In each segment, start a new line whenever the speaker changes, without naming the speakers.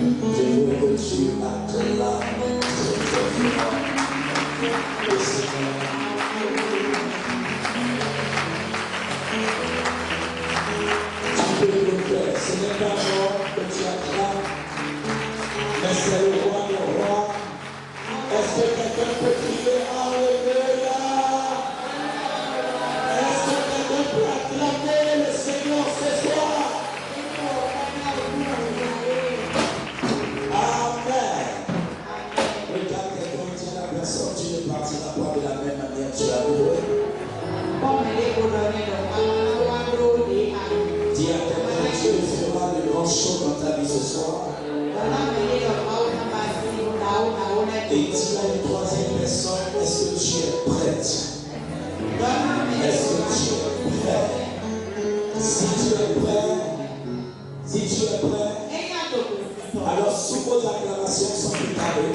Je veux que tu acclames très fort le Seigneur. Tu peux le faire. Ce n'est pas moi que tu acclames, mais c'est le roi des rois. Est-ce que quelqu'un peut crier Alléluia? Est-ce que quelqu'un peut acclamer le Seigneur ce soir? Amen. Regarde quelqu'un, dis à la personne, tu ne partiras pas de la même manière que tu as loué. Dis à quelqu'un, Dieu fera de grandes choses dans ta vie ce soir. Et dis à une troisième personne, est-ce que tu es prête? Est-ce que tu es prêt? Si tu es prêt, alors sous vos acclamations sans plus tarder,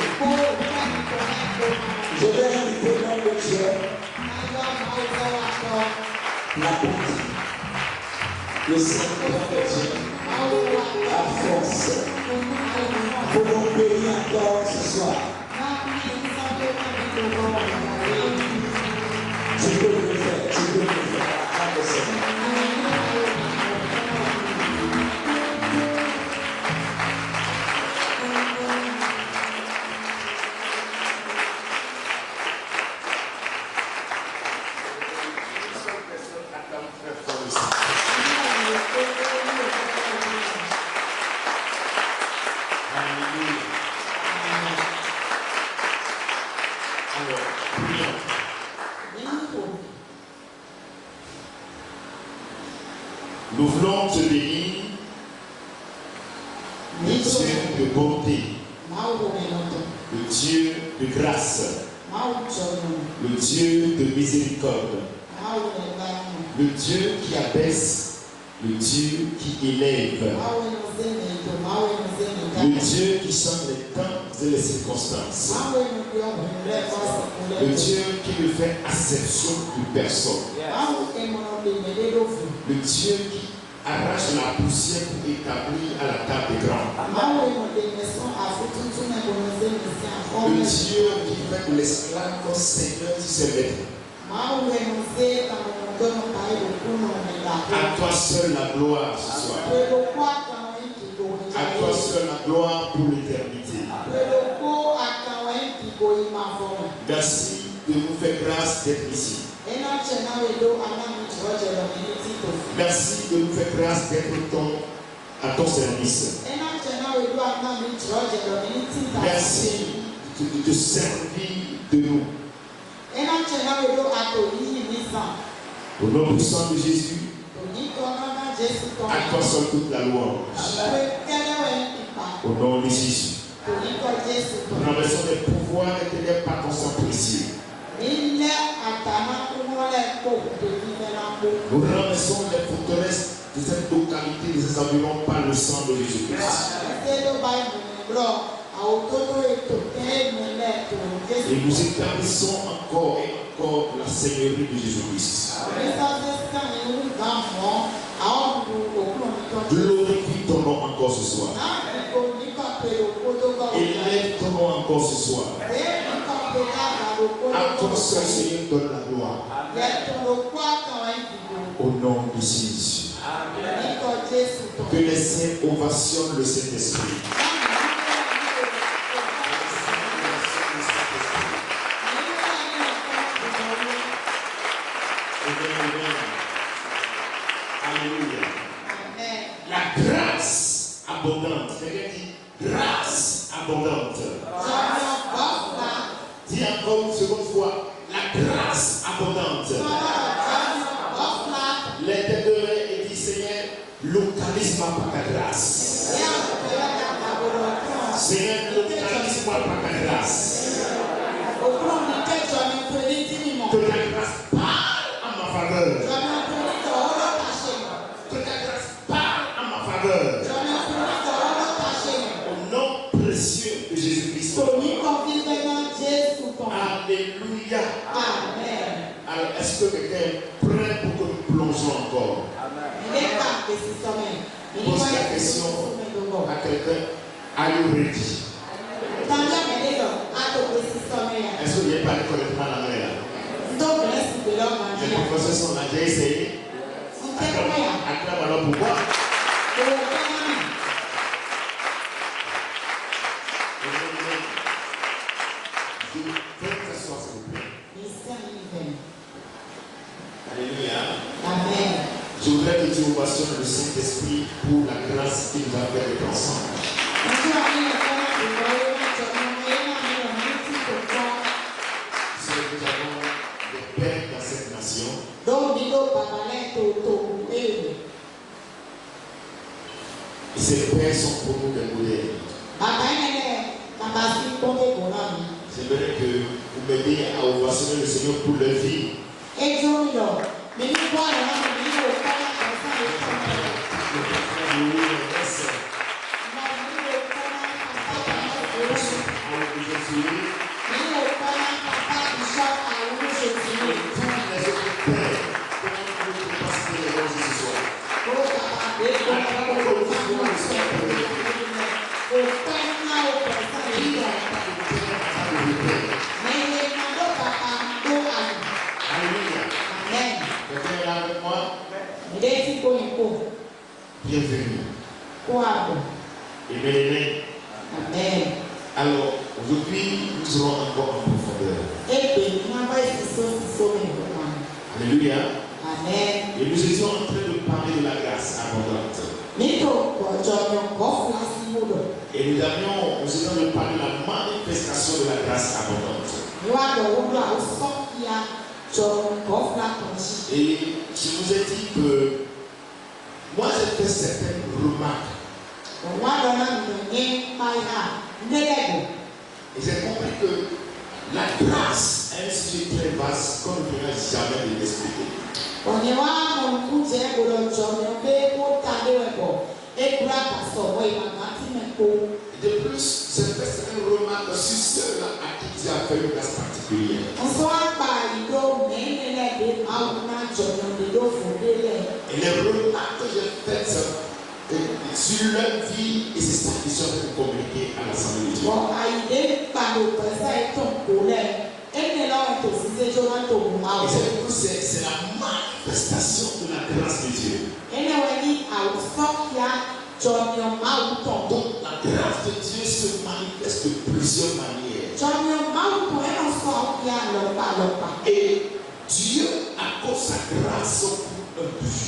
je vais inviter le nom de Dieu, la bonté, le Seigneur de Dieu, la force, pour nous bénir encore ce soir. Tu peux le faire, tu peux le faire. Acclame le Seigneur.
Nous voulons te bénir, le Dieu de bonté, le Dieu de grâce, le Dieu de miséricorde, le Dieu qui abaisse, le Dieu qui élève, le Dieu qui change les temps et les circonstances, le Dieu qui ne fait acception de personne, le Dieu qui arrache la poussière pour établir à la table des grands, le Dieu qui fait de l'esclave Seigneur qui se met. À toi seul la gloire ce soir. À toi seul la gloire pour l'éternité. Merci de nous faire grâce d'être ici. Merci de nous faire grâce d'être à ton service. Merci de te servir de nous. Au nom puissant de Jésus, à toi seul toute la louange. Au nom de Jésus. Nous renversons les pouvoirs éternels par ton sang précieux. Nous renversons les forteresses de cette localité, de ces environs par le sang de Jésus-Christ. Et nous établissons encore et encore la Seigneurie de Jésus-Christ. Glorifie ton nom encore ce soir. Élève ton nom encore ce soir. À toi seul, Seigneur, donne la gloire. Au nom de Jésus. Que les saints ovationnent le Saint-Esprit. Alléluia. La grâce abondante. Quelqu'un dit grâce abondante. Dis encore une seconde fois. La grâce abondante. L'éternel et dit Seigneur, localise-moi par ta grâce. Seigneur, localise-moi par ta grâce. Que ta grâce parle en ma faveur. Que ta grâce parle en ma faveur. Au nom précieux de Jésus-Christ. Alléluia.
Amen.
Alors, est-ce que quelqu'un est prêt pour que nous plongeons encore?
Il est pas que c'est ça même.
Pose la question à quelqu'un. Are you ready? Est-ce que vous n'avez pas correctement l'anglais là? Les professeurs sont là, j'ai essayé. Acclame alors pourquoi? Faites s'asseoir s'il vous plaît. Alléluia.
Amen.
Je voudrais que tu ovationnes le Saint-Esprit pour la grâce qu'il nous a fait d'être ensemble. Nous avons des pères dans cette nation. Et ces pères sont pour nous des modèles. J'aimerais que vous m'aidiez à ovationner le Seigneur pour leur vie. Bienvenue. Amen.
Amen.
Alors, aujourd'hui, nous serons encore en profondeur. Alléluia.
Amen.
Et nous étions en train de parler de la grâce abondante. Et nous étions en train de parler de la manifestation de la grâce abondante. Et je vous ai dit que moi j'ai fait certaines remarques. Et j'ai compris que la grâce est un sujet très vaste qu'on ne pourra jamais l'expliquer. De plus, j'ai fait certaines remarques sur ceux-là à qui tu as fait une grâce particulière. Et les remarques que j'ai faites sur leur vie, et c'est ça qu'ils sont en train de communiquer à l'Assemblée de Dieu. Et c'est la manifestation de la grâce de Dieu. Donc la grâce de Dieu se manifeste de plusieurs manières. Et Dieu accorde sa grâce pour un but.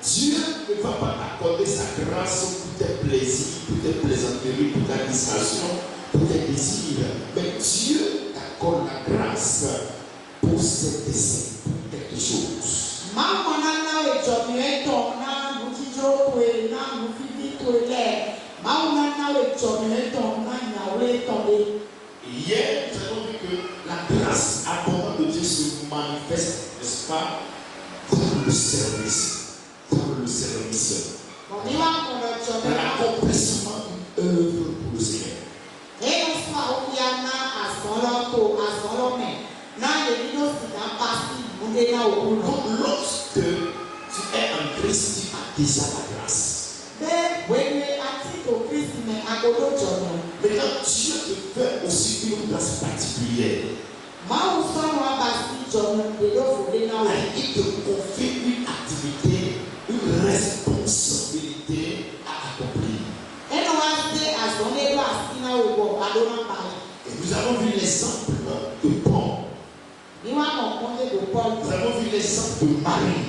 Dieu ne va pas accorder sa grâce pour tes plaisirs, pour tes plaisanteries, pour ta distraction, pour tes désirs. Mais Dieu t'accorde la grâce pour ses desseins, pour quelque chose. Hier, nous avons vu que la grâce abondante de Dieu se manifeste, n'est-ce pas, dans le service. Dans l'accomplissement d'une œuvre pour le Seigneur. Donc, lorsque tu es en Christ, tu as déjà la grâce. Maintenant, Dieu te fait aussi une grâce particulière. Il te confie une activité, une responsabilité à accomplir. Et nous avons vu l'exemple de Paul. Nous avons vu l'exemple de Marie.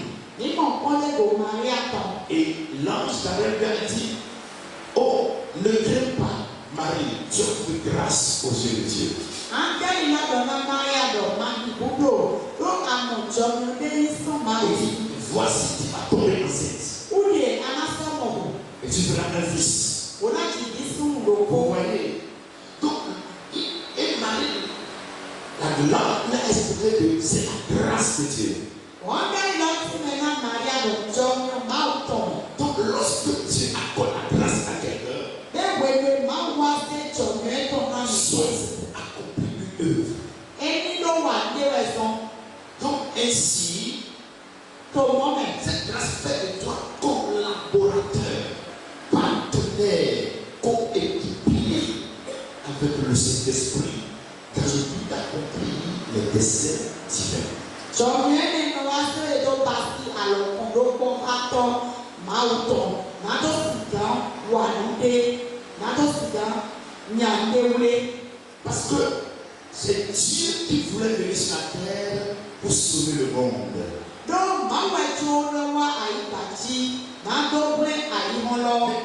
Et l'ange d'Arène lui a dit, oh, ne crains pas, Marie, tu as de grâce aux yeux de Dieu. Voici, tu vas tomber enceinte. Et tu feras un fils. Vous voyez. Donc, et Marie, la langue l'a expliqué que c'est la grâce de Dieu. Donc, lorsque Dieu accorde la grâce à quelqu'un, soit c'est pour accomplir une œuvre. Donc, ainsi, cette grâce fait de toi collaborateur Parce que c'est Dieu qui voulait venir sur la terre pour sauver le monde. Mais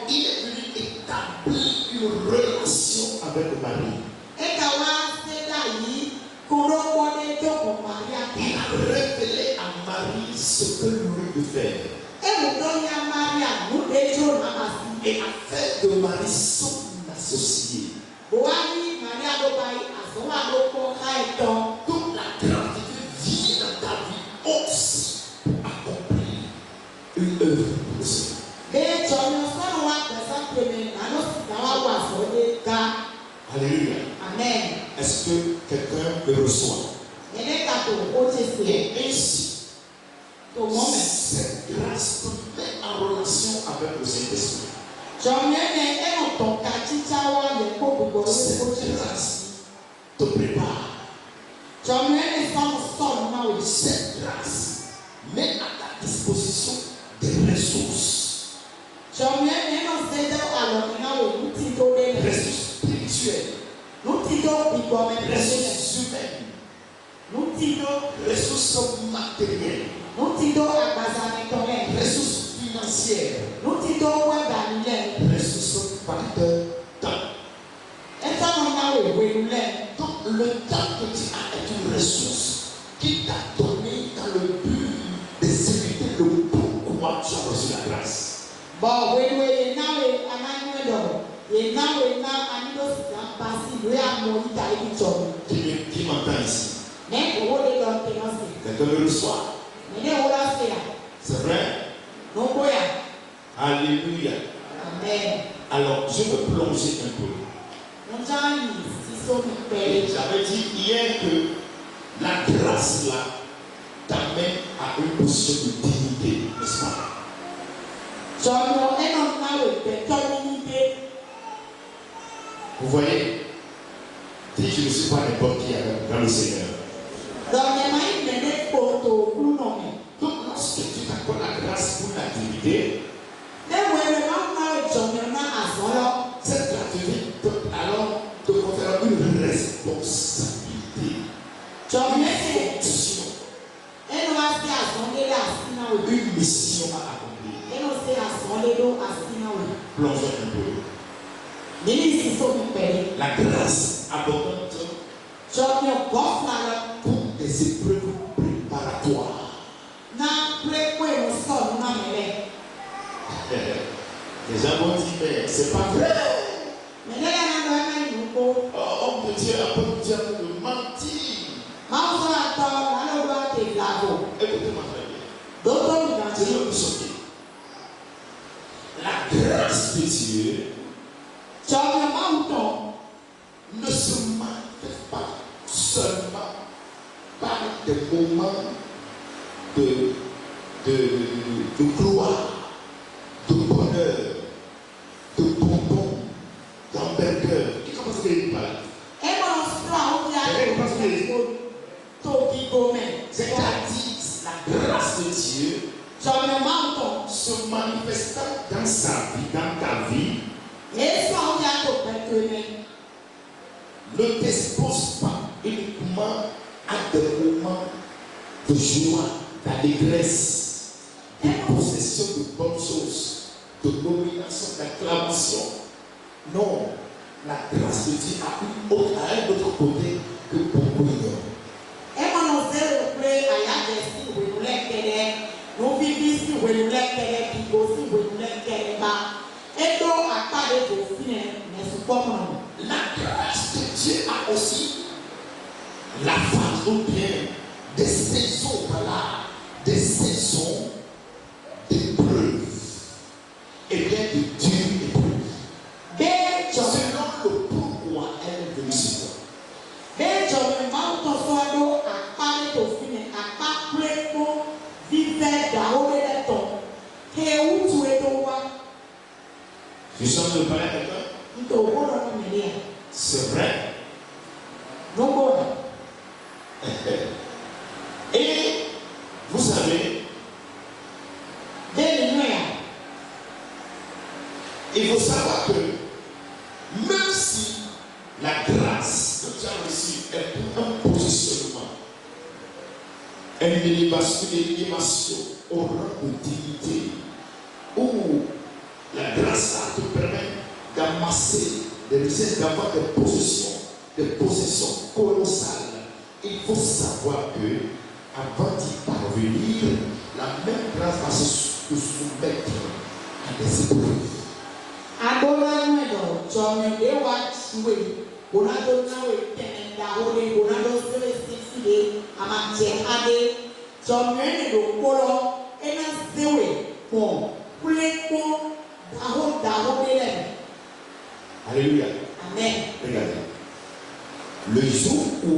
il est venu établir une relation avec Marie. Il a révélé à Marie ce que lui veut faire. Et a fait de Marie son associée. Toute la grâce de Dieu vient dans ta vie aussi pour accomplir une œuvre pour le Seigneur. Alléluia.
Amen.
Est-ce que quelqu'un le reçoit? Et ainsi, cette grâce te met en relation avec le Saint-Esprit. Cette grâce te prépare. Cette grâce met à ta disposition des ressources. Ressources spirituelles. Ressources humaines. Ressources matérielles. Ressources financières. Ressources par de temps. Donc le temps que tu as est une ressource qui t'a donné dans le but d'exécuter le pourquoi tu as reçu la grâce. Qui m'entend ici? Quelqu'un le reçoit? C'est vrai? Alléluia.
Amen.
Alors je veux plonger un peu. J'avais dit hier que la grâce là t'amène à une position de dignité, n'est-ce pas? Vous voyez, si je ne suis pas n'importe qui dans le Seigneur. Donc lorsque tu t'accordes la grâce pour la dignité, cette gratuité peut alors te conférer une responsabilité, une fonction, une mission à accomplir. Plongeons un peu. La grâce abondante pour des épreuves préparatoires. Les gens vont dire, mais c'est pas vrai. Oh, homme de Dieu, apôtre de Dieu, de mentir. Écoutez-moi très bien. Je vais vous choquer. La grâce de Dieu ne se manifeste pas seulement par des moments de gloire, de bonheur, de bonbons, d'hamburger. Qui commence à dire par là? C'est-à-dire la grâce de Dieu se manifestant dans sa vie, dans ta vie, ne t'expose pas uniquement à des moments de joie, d'allégresse, de possession de bonnes choses, de nomination, d'acclamation. Non, la grâce de Dieu a un autre côté que beaucoup ignorent. La grâce de Dieu a aussi la phase ou bien des saisons, voilà, des saisons d'épreuves et bien de dures épreuves. Selon le pourquoi elle est venue sur toi. Je suis en train de parler à quelqu'un. C'est vrai. Et vous savez, Il faut savoir que même si la grâce que tu as reçue est pour un positionnement, une élévation au rang de dignité, où la grâce te permet d'amasser des richesses, d'avoir des possessions colossales. Il faut savoir que avant d'y parvenir, la même grâce va se soumettre à des épreuves. Alléluia.
Amen.
Regardez. Le jour où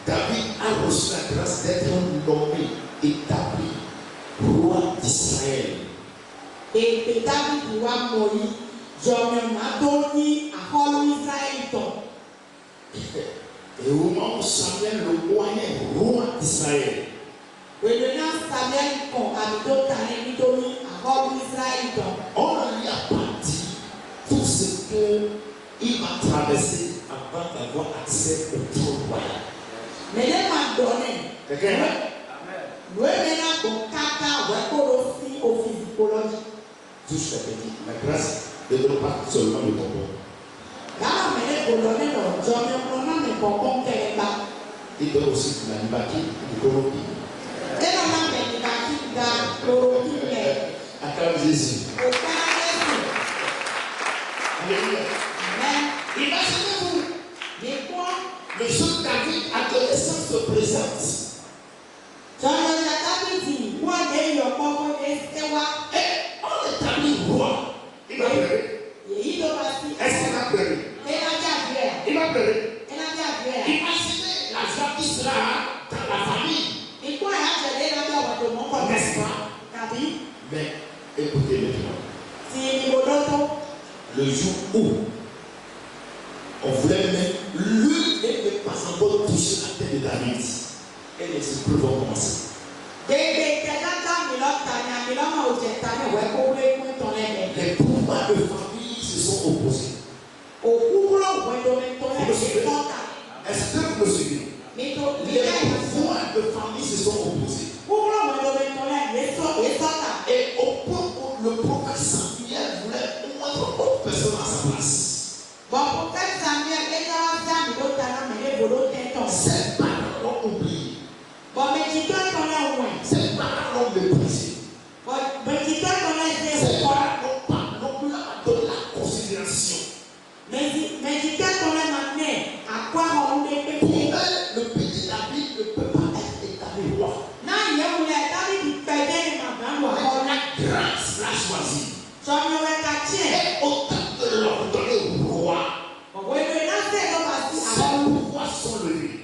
David a reçu la grâce d'être nommé, établi, roi d'Israël.
Et David roi Moïse,
Et au moment où Samuel le roi d'Israël, on lui a pas dit tout ce qu'il va traverser avant d'avoir accès au trône royal.
Mais les m'a donné.
Touche la petite. La grâce ne donne pas seulement le bonbon. Il donne aussi de la liberté, du colonie. Acclame Jésus. Alléluia. Imaginez-vous. Le jeune David, adolescent, se présente. Et on établit roi. Il va pleurer. Est-ce qu'il va pleurer? Il va pleurer. Imaginez la joie qui sera dans la famille. N'est-ce pas? Mais écoutez maintenant. Le jour où on voulait même lui ne pas encore toucher la tête de David, et les épreuves vont commencer. Les pouvoirs de famille se sont opposés. Est-ce que vous me suivez? Les pouvoirs de famille se sont opposés. Et au point où le prophète Samuel voulait mettre autre personne à sa place. Ses parents l'ont oublié. Ses parents l'ont méprisé. Ses parents n'ont plus donné la considération. Pour eux, le petit David ne peut pas être établi roi. La grâce l'a choisi. Et autant de leur donner roi, ses pouvoirs sont levés.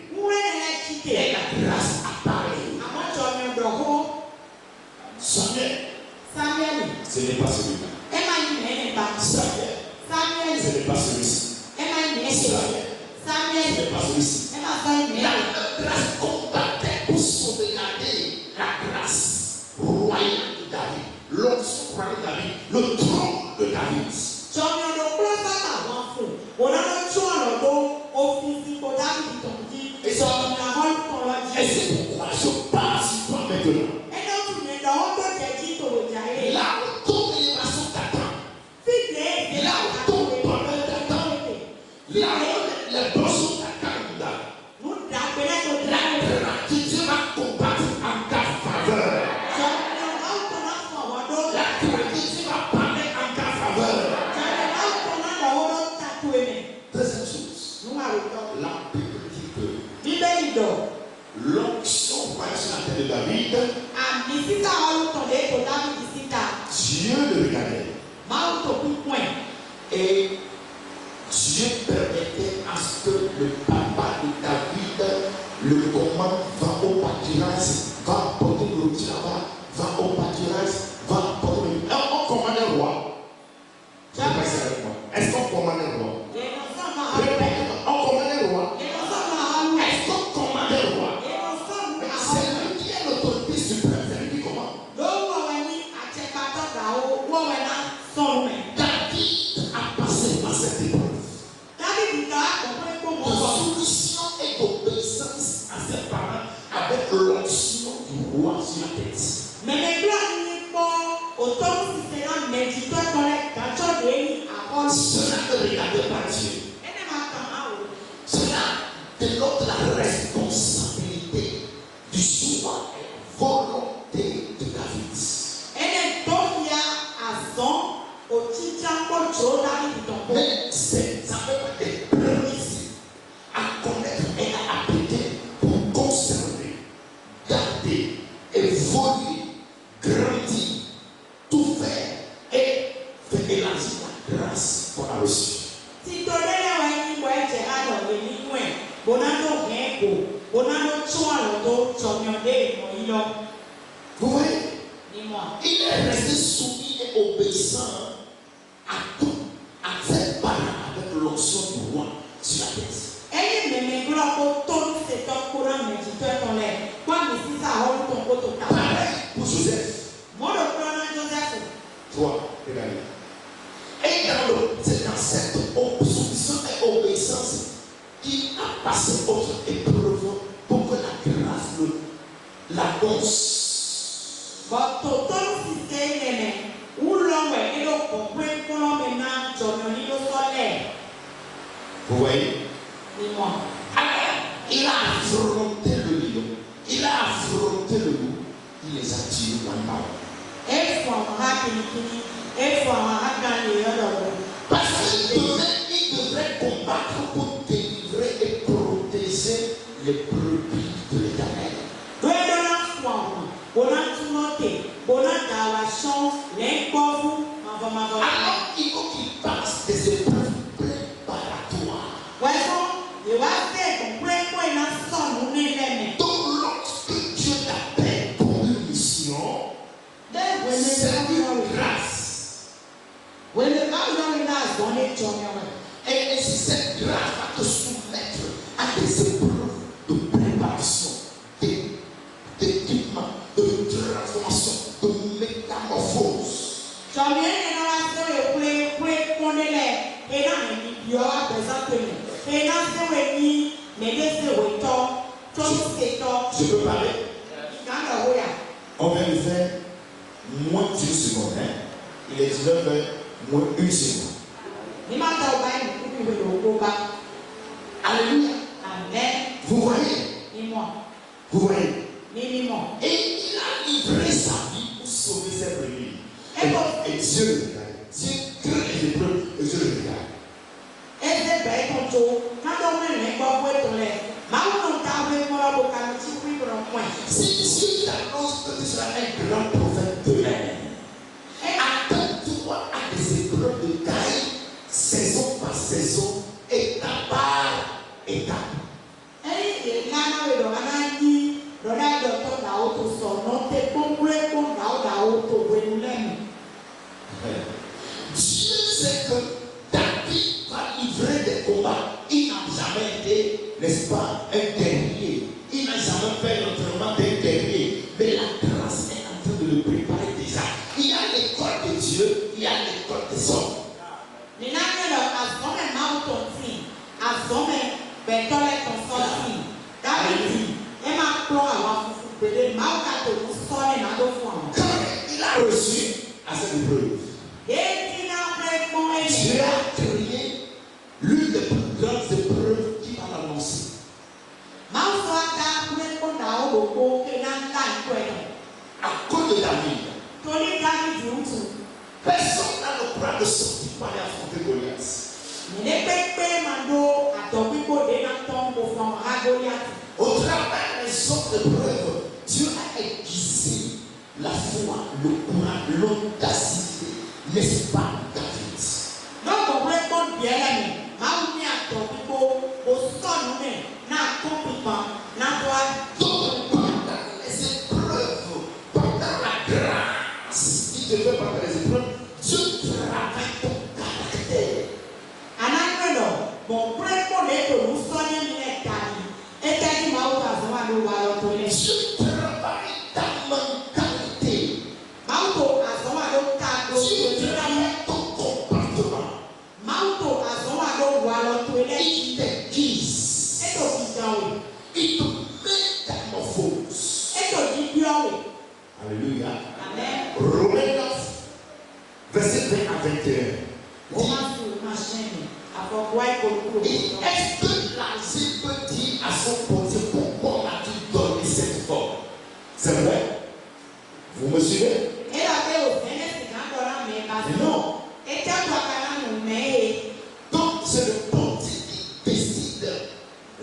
Et la grâce apparaît. Samuel, ce n'est pas celui-là. Samuel, ce n'est pas celui-ci. Samuel, ce n'est pas celui-ci. La grâce combattait pour sauvegarder la grâce royale de David, l'onction royale de David, le trône de David. Et c'est pourquoi je parle sur toi maintenant. Là où ton élévation t'attend, là où ton bonheur t'attend, là où les besoins t'attendent, la gratitude va combattre en ta faveur. La gratitude va parler Cela ne regardait pas Dieu. Cela dénote la responsabilité du choix et la volonté de David. Mais c'est ça fait pas des prémices à connaître et à appliquer pour conserver, garder, évoluer, grandir, tout faire et faire élargir la grâce qu'on a reçue. Vous voyez, il est resté soumis et obéissant à tout, à cette parole avec l'onction du roi sur la tête. Pareil pour Joseph. 3, regardez. Et c'est dans cette soumission et obéissance qu'il a passé autre épreuve pour que la grâce l'annonce. Vous voyez? Alors, il a affronté le lion, il a affronté le loup, il les a tués one by one. Parce qu'il devrait combattre pour délivrer et protéger les brebis de l'Éternel. Alors, il faut qu'il passe des épreuves préparatoires. Donc, lorsque Dieu t'appelle pour une mission, c'est une grâce. Et si cette grâce va te soumettre à des épreuves de préparation, d'équipement, de transformation, de métamorphose. Je peux parler? On vient de faire moins d'une seconde. Hein? Il est 19h moins une seconde. Alléluia.
Amen.
Vous voyez? Vous voyez? Et il a livré sa vie pour sauver ses brebis. Et Dieu le regarde. Dieu crée les épreuves et Dieu le regarde. Si Dieu t'annonce que tu seras un grand prophète de l'air, attends-toi à des épreuves de taille, saison par saison, étape par étape. Dieu sait que David va livrer des combats. Il n'a jamais été, n'est-ce pas, un guerrier. Il n'a jamais fait l'entraînement d'un guerrier. Mais la grâce est en train de le préparer déjà. Il y a l'école de Dieu, il y a l'école des hommes. Quand il a reçu à cette épreuve, Dieu a créé l'une des plus grandes épreuves qui va l'annoncer. À cause de David, personne n'a le droit de sortir pour aller affronter Goliath. Au travers des autres épreuves, Dieu a aiguisé la foi, le courage, l'audacité, n'est-ce pas, David? Donc, pendant les épreuves, pendant la grâce qui te fait pendant les épreuves, Dieu travaille ton caractère. Dieu travaille ta mentalité. Dieu travaille ton comportement. Il t'aiguise. Il te métamorphose. Alléluia.
Amen.
Romains 9, 21.
Ó máa fi máa ṣẹ́yìn. Àfọ̀kọ́ ìkòkò.
Est-ce que l'asile peut dire à son portier pourquoi as-tu donné cette forme? C'est vrai? Vous me suivez? Non. Donc c'est le portier qui décide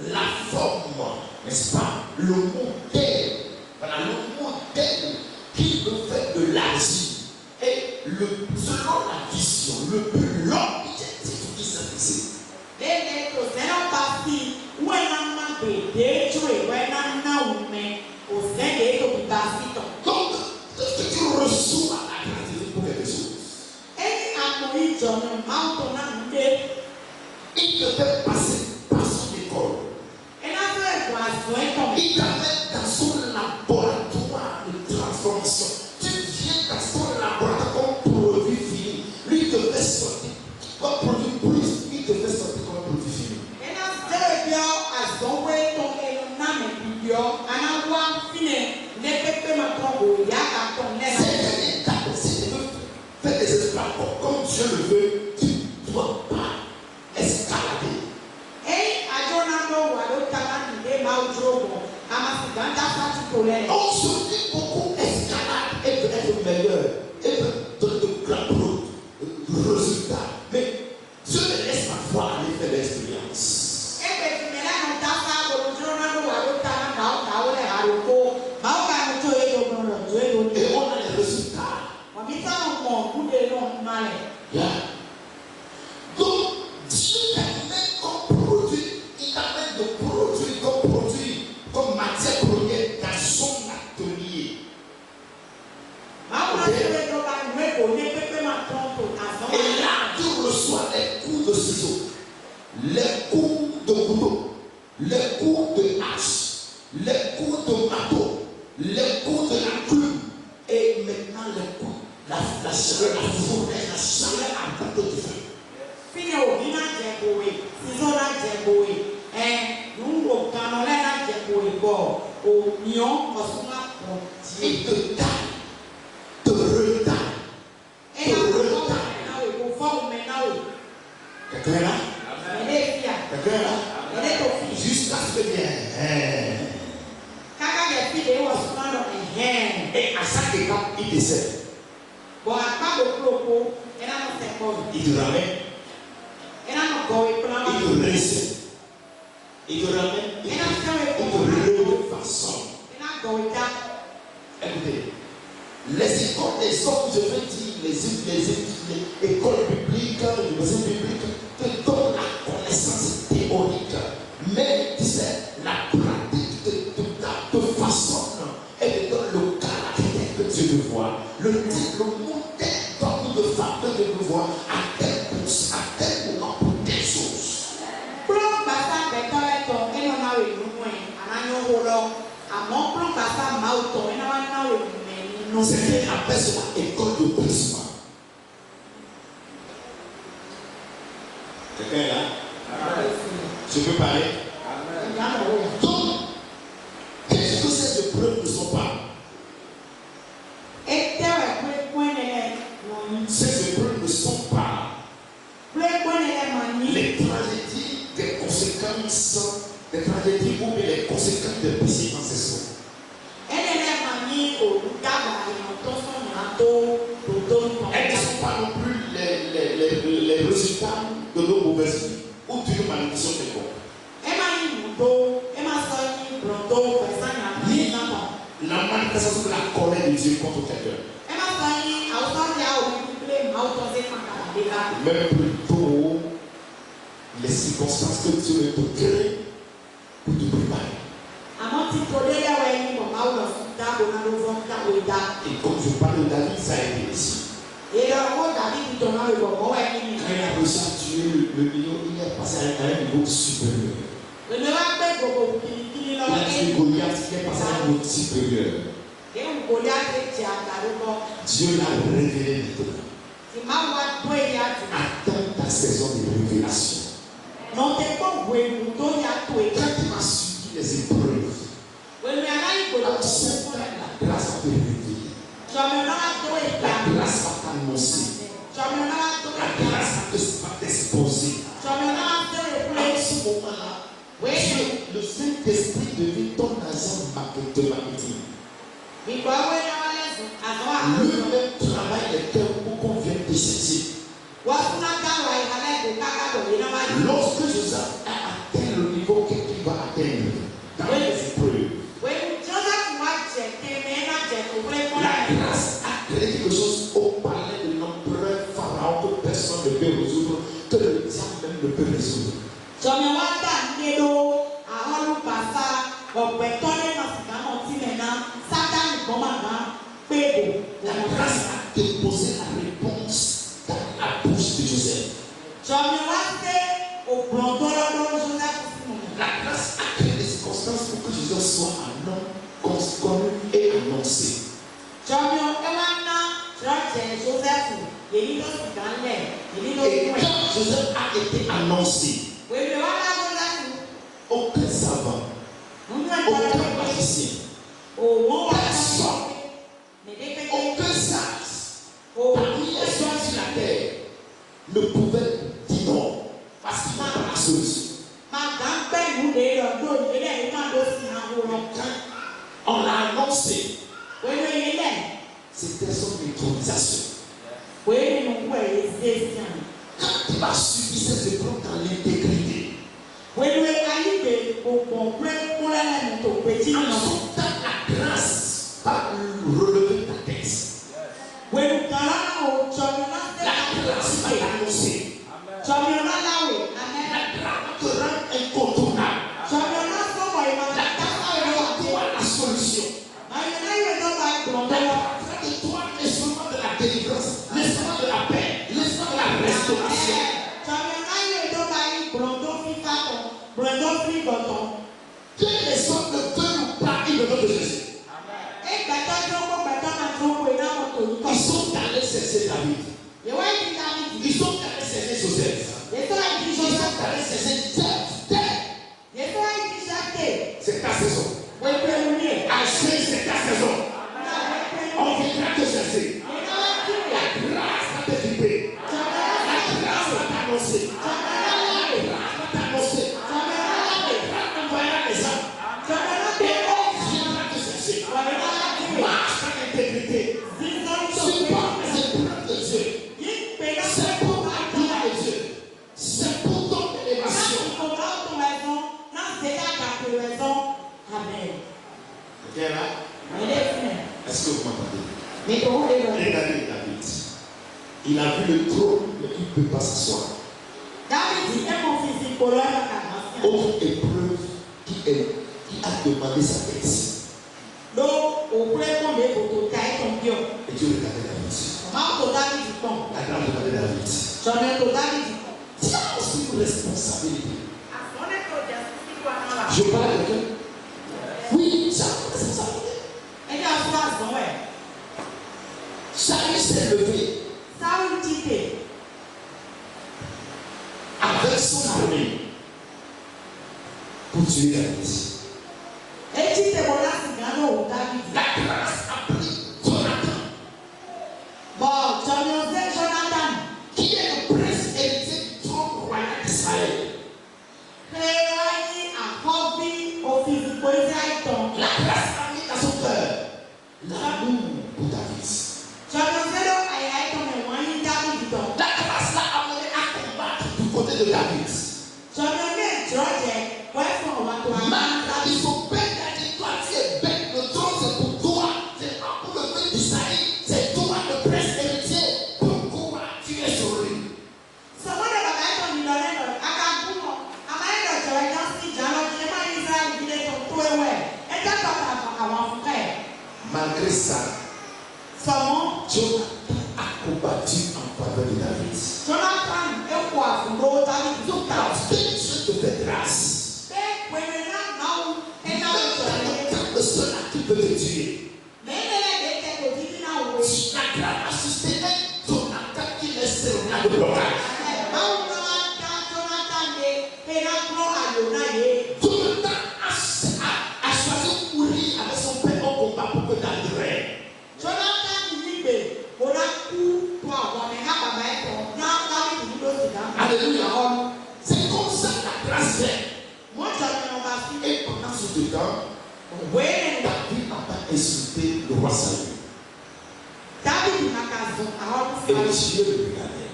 la forme, n'est-ce pas? Le modèle. Voilà, le modèle qui veut faire de l'asile. Et selon la vision, le but, l'objectif qui s'est fixé. Donc, est-ce que tu reçois la grâce pour quelque chose? Il te fait passer par son école. Il t'amène dans son laboratoire de transformation. Tu viens dans son laboratoire comme produit fini. Lui, il te fait sortir comme produit brut. Il te fait sortir comme produit fini. Si tu veux faire des esclaves comme Dieu le veut, tu ne dois pas escalader. On se dit beaucoup escalade et veut être meilleur, et veut donner de grands résultats. Mais Dieu ne laisse pas voir aller faire l'expérience. Et on a les résultats. Yeah. Donc, Dieu t'amène comme produit, il t'amène de produit comme matière première dans son atelier. Et là, tu reçois les coups de ciseaux, les coups de couteau, les coups de hache, les coups de marteau, les coups de la plume, et maintenant les coups, la chaleur, la fournaise, la chaleur à bout de feu. Il te taille, te retaille, te retaille. Quelqu'un est là? Quelqu'un est là? Jusqu'à ce que bien. Et à chaque étape, il décède. Il te ramène. Il te récède. Il te ramène. Il te refaçonne. Écoutez, les écoles des hommes, je veux dire, les écoles publiques, les universités publiques, te donnent la connaissance théorique. Mais tu sais, la pratique te façonne et te donne le caractère que tu veux voir. Le modèle d'homme de femme que tu veux voir à tel moment pour telle chose. C'est une appelle sur l'école de prisme. Quelqu'un est là? Je peux parler? Donc, qu'est-ce que ces épreuves ne sont pas? Ces épreuves ne sont pas les tragédies des conséquences, des tragédies ou bien les conséquences des péchés ancestraux. Elles ne sont pas non plus les résultats de nos mauvaises vies ou d'une malédiction quelconque. La manifestation de la colère de Dieu contre quelqu'un. Même plutôt les circonstances que Dieu te crée pour te préparer. Et comme je parle de David, ça a été ici. Quand il a reçu Dieu, le milieu, il est passé à un niveau supérieur. Il a tué Goliath, il est passé à un niveau supérieur. Dieu l'a révélé maintenant. Attends ta saison de révélation. Quand tu as suivi les épreuves, accepte la grâce à te révéler. La grâce va t'annoncer. Le même travail des cœurs pour qu'on vienne décider. Lorsque Joseph a atteint le niveau qu'il va atteindre dans les épreuves, la grâce a créé quelque chose au palais de l'empereur Pharaon que personne ne peut résoudre, que le diable même ne peut résoudre. La grâce a déposé la réponse dans la bouche de Joseph. La grâce a créé des circonstances pour que Joseph soit un homme connu et annoncé. Et quand Joseph a été annoncé, aucun savant, aucun magicien, personne, aucun sage parmi les hommes sur la terre ne pouvait dire non parce qu'il n'a pas la solution. On l'a annoncé. C'était son intronisation. Quand il a subi ces épreuves dans l'intégrité, en son temps, la grâce va relever ta tête. La grâce va t'annoncer. La grâce te rend incontournable. La grâce la solution. De toi, l'instrument de la délivrance, l'instrument de la paix, l'instrument de la restauration. Que les hommes ne veulent pas, ils ne veulent de Jésus. Ils sont allés chercher David. Ils sont allés chercher Joseph. Ils sont allés chercher Jeff. C'est ta saison. Achille, c'est ta saison. On viendra te chercher. La grâce va t'équiper. La grâce va t'annoncer. La grâce va t'annoncer. La grâce t'envoyera les hommes. Et on viendra te chercher. Marche dans l'intégrité. Supporte les épreuves de Dieu. C'est pour la gloire de Dieu. C'est pour ton élévation.
Amen.
Ok là? Est-ce que vous m'entendez? Regardez David. Il a vu le trône, mais il ne peut pas s'asseoir. Autre épreuve qui a demandé sa tête. Et Dieu regardait David. La grâce regardait David. Tu as aussi une responsabilité. Je parle avec quelqu'un. Oui, tu as une responsabilité. Saül s'est levé avec son armée pour tuer David. La grâce a pris Jonathan, qui est le prince héritier du trône royal d'Israël. La grâce a mis dans son cœur l'amour pour David. La grâce l'a amené à combattre du côté de David. Ils sont bêtes, toi tu es bête, le trône c'est pour toi, c'est pas pour le peuple d'Israël, c'est toi le prince héritier. Pourquoi tu es sur lui? Malgré ça, Jonathan a combattu en faveur de David. Donc quand Dieu te fait grâce, le seul qui peut te tuer. La grâce a suscité Jonathan qui laissait le de blocage. Jonathan a choisi de mourir avec son père au combat pour que David règne. Alléluia. C'est comme ça que la grâce fait. Et pendant ce temps, David n'a pas insulté le roi Saül. Et Dieu le regardait.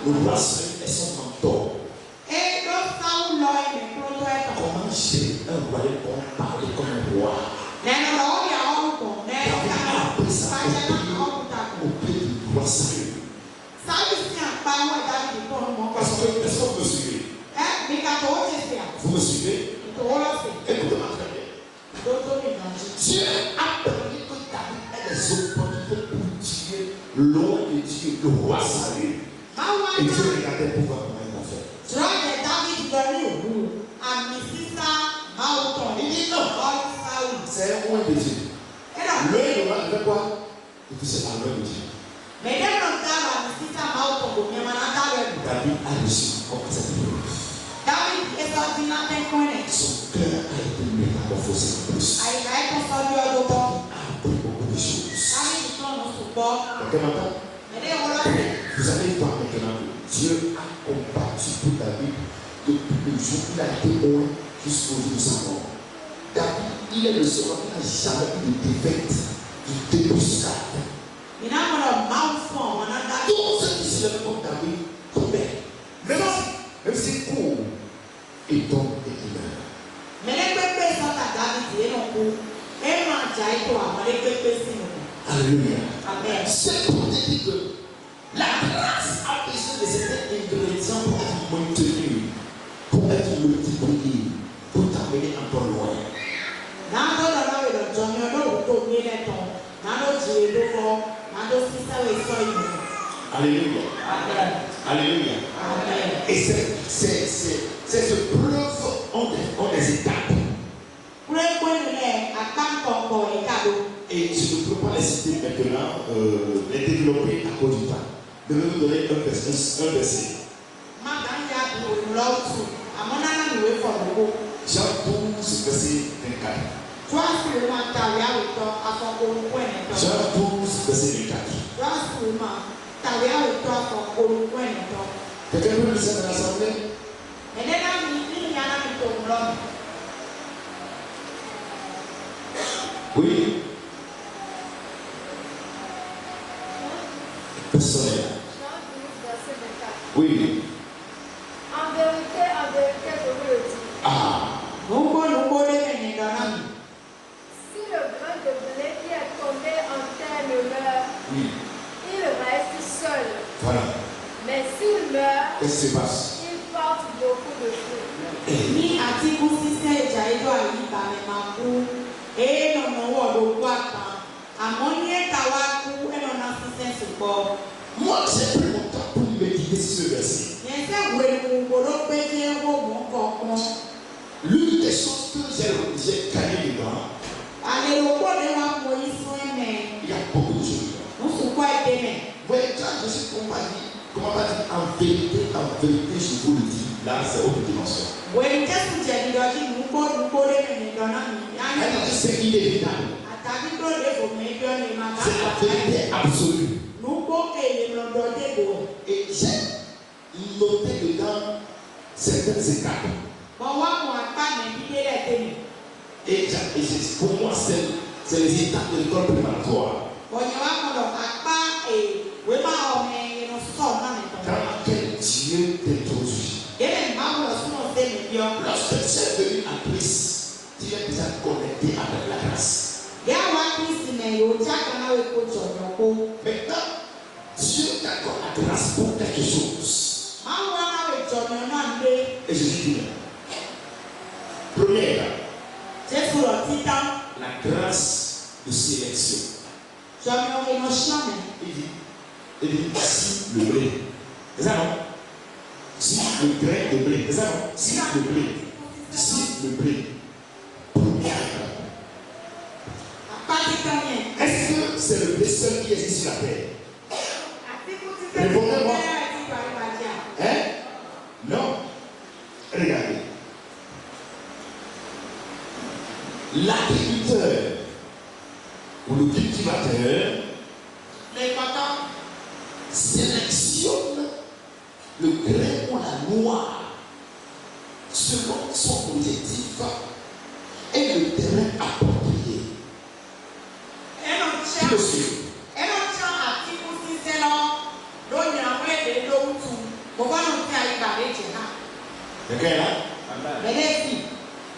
Le roi Saül est son mentor. Comment gérer un royaume pour parler comme un roi? David a appris ça au pied du roi Saül. Est-ce que vous me suivez? Vous me suivez? Écoutez-moi très bien. Dieu a permis que David ait des opportunités pour tuer loin de Dieu, le roi Saül. Et Dieu regardait pour voir comment il a fait. Il dit non, c'est un loin de Dieu. L'œil de roi, il fait quoi? Il dit c'est un loin de Dieu. David a reçu encore cette preuve. Son cœur a été métamorphosé en plus. Il a appris beaucoup de choses. Ok, maintenant? Vous allez voir maintenant que Dieu a combattu pour David depuis le jour où il a été loin jusqu'au jour de sa mort. David, il est le seul qui n'a jamais eu de défaite, de débuscade. Tous ceux qui se lèvent contre David tombent. Même s'il court, il tombe et il meurt. Alléluia.
Amen.
C'est pour te dire que la grâce a besoin de certains ingrédients pour être maintenu, pour être multiplié, pour t'amener encore loin. Alléluia.
Amen.
Alléluia.
Amen.
Et ces preuves ont des étapes. Et je ne peux pas les citer maintenant, les développer à cause du temps. Je vais vous donner un verset. Jean 12, verset 24. Jean 12, verset 24. Quelqu'un peut le dire dans l'assemblée? Oui. Personne est là. Oui.
En vérité, je vous le dis.
Ah.
Si le grain de blé qui est tombé en terre meurt,
Oui.
il reste seul.
Voilà.
Mais s'il meurt,
Qu'est-ce qui se passe?
il porte beaucoup de fruits.
Moi, j'ai pris mon temps pour méditer sur ce verset. L'une des choses que j'ai gagné dedans, il y a beaucoup de choses dedans. Voyez, quand je suis compagnie, comment on va dire en vérité, je vous le dis, là c'est autre dimension. C'est inévitable. C'est la vérité absolue. Et j'ai noté dedans certaines étapes. Et pour moi, c'est les étapes de l'école préparatoire. Dans laquelle Dieu t'introduit. Lorsque tu es venu à Christ, tu es déjà connecté avec la grâce. Maintenant, Dieu t'accorde la grâce pour quelque chose. Et je dis bien. Première, la grâce de sélection. Il dit si le blé. C'est ça non? Si le grain de blé. C'est ça non? Si le blé. Si le blé. Première. Est-ce que c'est le blé seul qui existe sur la terre? Répondez-moi. Hein? Non. Regardez. L'agriculteur ou le cultivateur sélectionne le grain ou la noix selon son objectif et le terrain approprié. C'est clair là?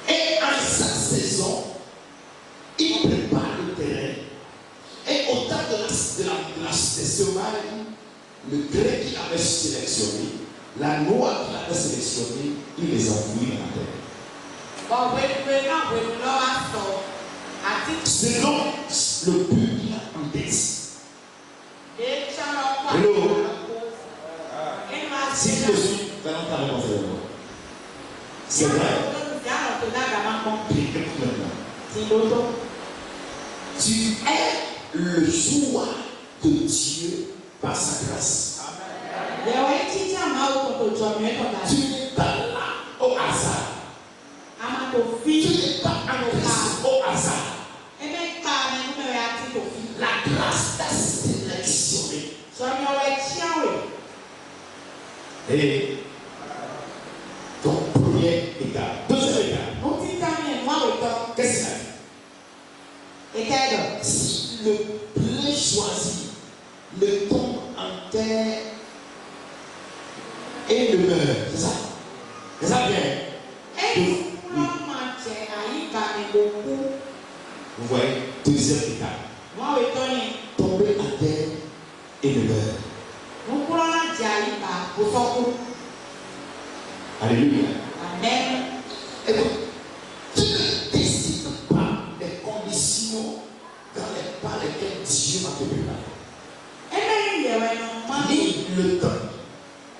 Et en sa saison, il prépare le terrain. Et au temps de la semaine, le grain qu'il avait sélectionné, la noix qu'il avait sélectionnée, il les enfuit dans la terre. Selon le but qu'il a en tête. Hello. Si je suis, vraiment ta réponse. C'est vrai. Tu es le choix de Dieu par sa grâce. Tu n'es pas là au hasard. Tu n'es pas enregistré au hasard. La grâce t'a sélectionné. Et donc, première étape. Deuxième étape. Qu'est-ce que ça dit? Si le blé choisi ne tombe en terre et ne meurt, c'est ça? C'est ça bien? Vous voyez, deuxième étape. Tomber en terre et ne meurt. Alléluia.
Amen.
Écoute, tu ne décides pas des conditions par lesquelles Dieu va te préparer. Ni le temps.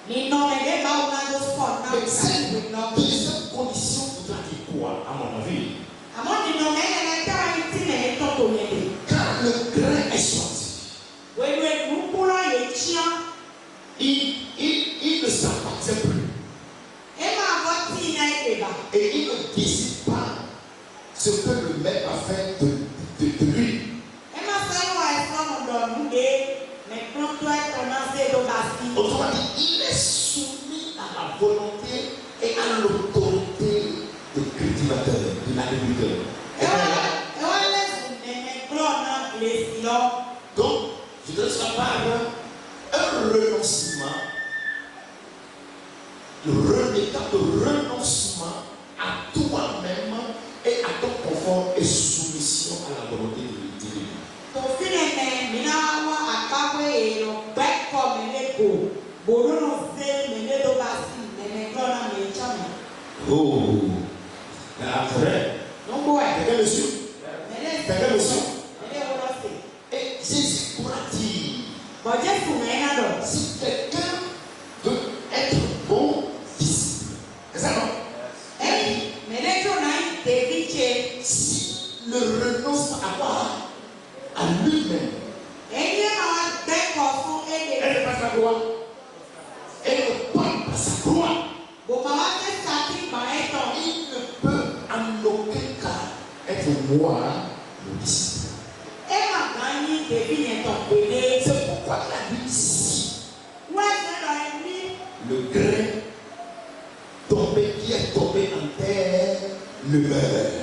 Mais cette deuxième condition voudra dire quoi, à mon avis? Quand le grain est sorti, il ne s'appartient plus. Et il ne décide pas ce que le maître a fait de lui. Autrement dit, il est soumis à la volonté et à l'autorité du cultivateur, de l'agriculteur. Donc, je te laisse parler un renoncement, l'étape de renoncement à toi-même et à ton confort et soumission à la volonté de Dieu. Oh, après, quelqu'un me suit? Quelqu'un me suit? Et Jésus pourra dire, si quelqu'un veut être bon disciple, c'est ça non? Si le renonce à quoi? À lui-même. Elle passe la croix. Elle ne parle pas sa croix. Il ne peut en aucun cas être moi le disciple. C'est pourquoi la Bible dit le grain tombé qui est tombé en terre le meurt.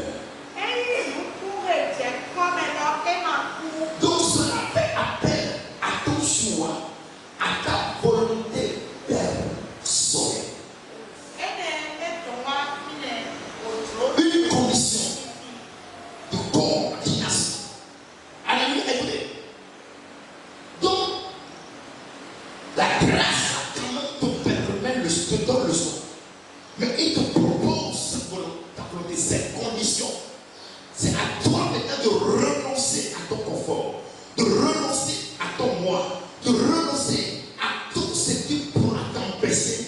Donc cela fait appel à ton choix, à ta volonté personnelle. Une condition de coordination. Alléluia, écoutez. Donc, la grâce quand même te donne le son. Mais il te propose ta volonté, cette condition. C'est à toi maintenant de renoncer à ton confort, de renoncer à ton moi, de renoncer à tout ce qui pourra t'empêcher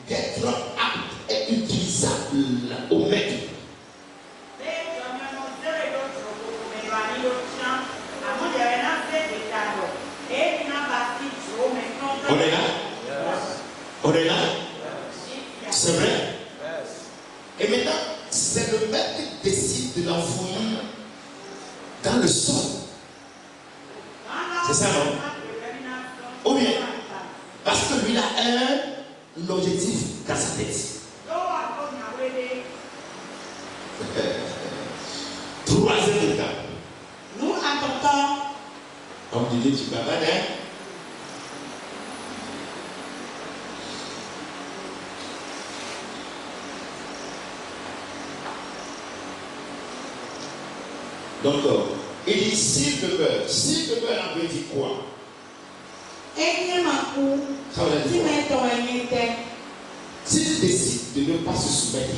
d'être apte et utilisable au maître. On est là? On est là? C'est vrai? Et maintenant, c'est le maître qui décide de l'enfouir dans le sol. C'est ça, non? Ou bien, parce que lui a un objectif dans sa tête. Troisième étape.
Nous attendons.
Comme tu dis, tu vas pas dire. Donc, il dit s'il demeure. S'il demeure, on veut dire quoi? Ça veut dire quoi? S'il décide de ne pas se soumettre,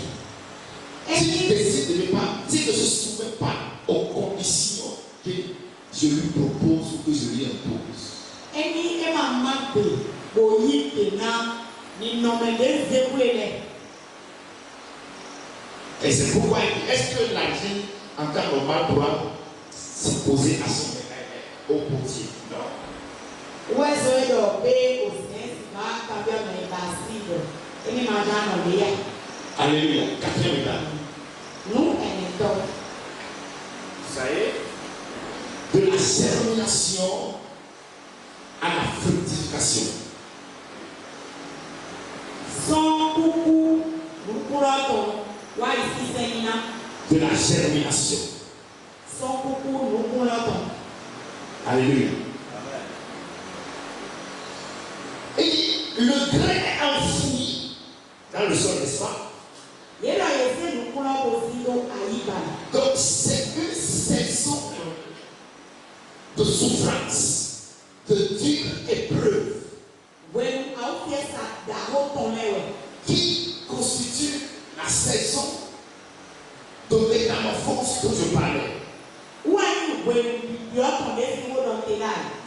s'il décide de ne pas, s'il ne se soumet pas aux conditions que je lui propose ou que je lui impose. Et c'est pourquoi il dit, est-ce que la vie en temps normal doit s'opposer à son opposé? Non. Alléluia. Quatrième étape. Ça y est. De la germination à la fructification. De la germination. Alléluia. Et le grain est enfoui dans le sol, n'est-ce pas? Donc c'est une saison de souffrance, de dure épreuve qui constitue la saison de métamorphose dont je parlais.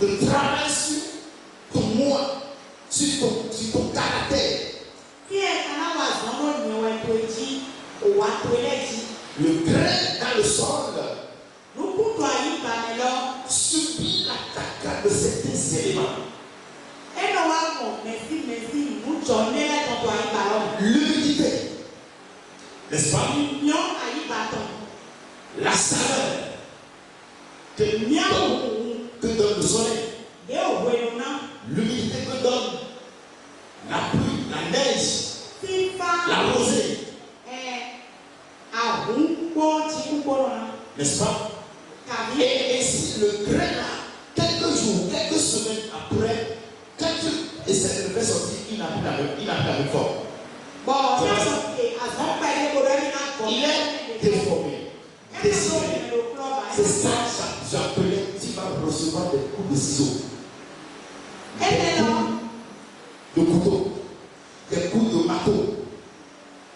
De travail sur ton moi, sur ton caractère. Le grain dans le sol subit l'attaque de certains éléments. L'humidité, n'est-ce pas? La saveur que donne le soleil, l'humidité que donne la pluie, la neige, la rosée. N'est-ce pas? Et si le grain là, quelques jours, quelques semaines après, quand tu essaies de le faire sortir, il n'a plus la même forme. Il est déformé, décidé. C'est ça que j'appelais, tu vas recevoir des coups de ciseaux, de couteau, des coups de marteau.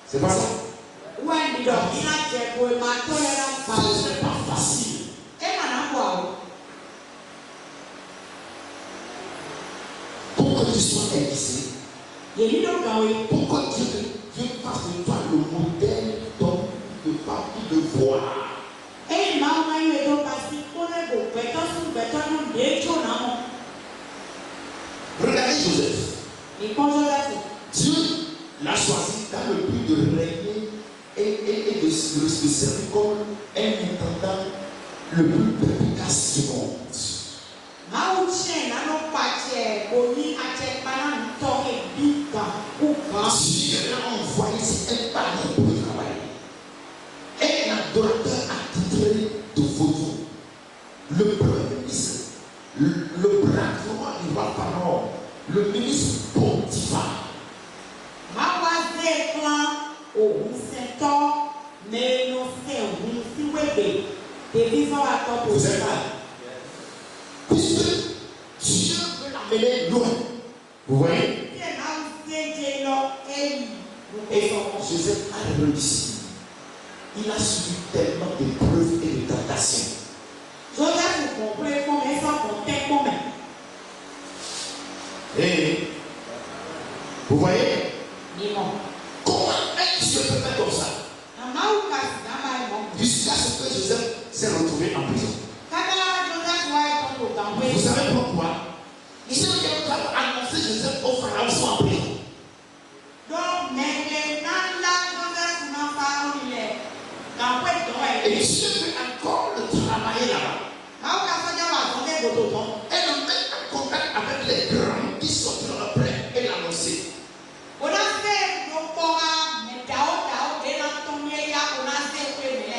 C'est pas ça? Ce n'est pas facile. Pour que tu sois aiguisé, pour que Dieu fasse de toi le modèle dont tu ne pas plus de voir. Regardez Joseph. Dieu l'a choisi dans le but de régner et de se servir comme un intendant le plus perspicace du monde. Dieu l'a envoyé un pari pour le travail. Un adorateur attitré de Vaudou, le premier ministre, le bras droit du roi Pharaon, le ministre Potiphar. Vous êtes là? Puisque Dieu veut l'amener loin. Vous voyez? Et Joseph a réussi. Il a subi tellement d'épreuves et de tentations. Et vous voyez? Comment un Dieu peut faire comme ça? Jusqu'à ce que Joseph s'est retrouvé en prison. Vous savez pourquoi? Dieu a annoncé Joseph au Pharaon soit en prison. Et Dieu veut encore le travailler là-bas. Et le mettre en contact avec les grands qui sortiront après et l'annoncer.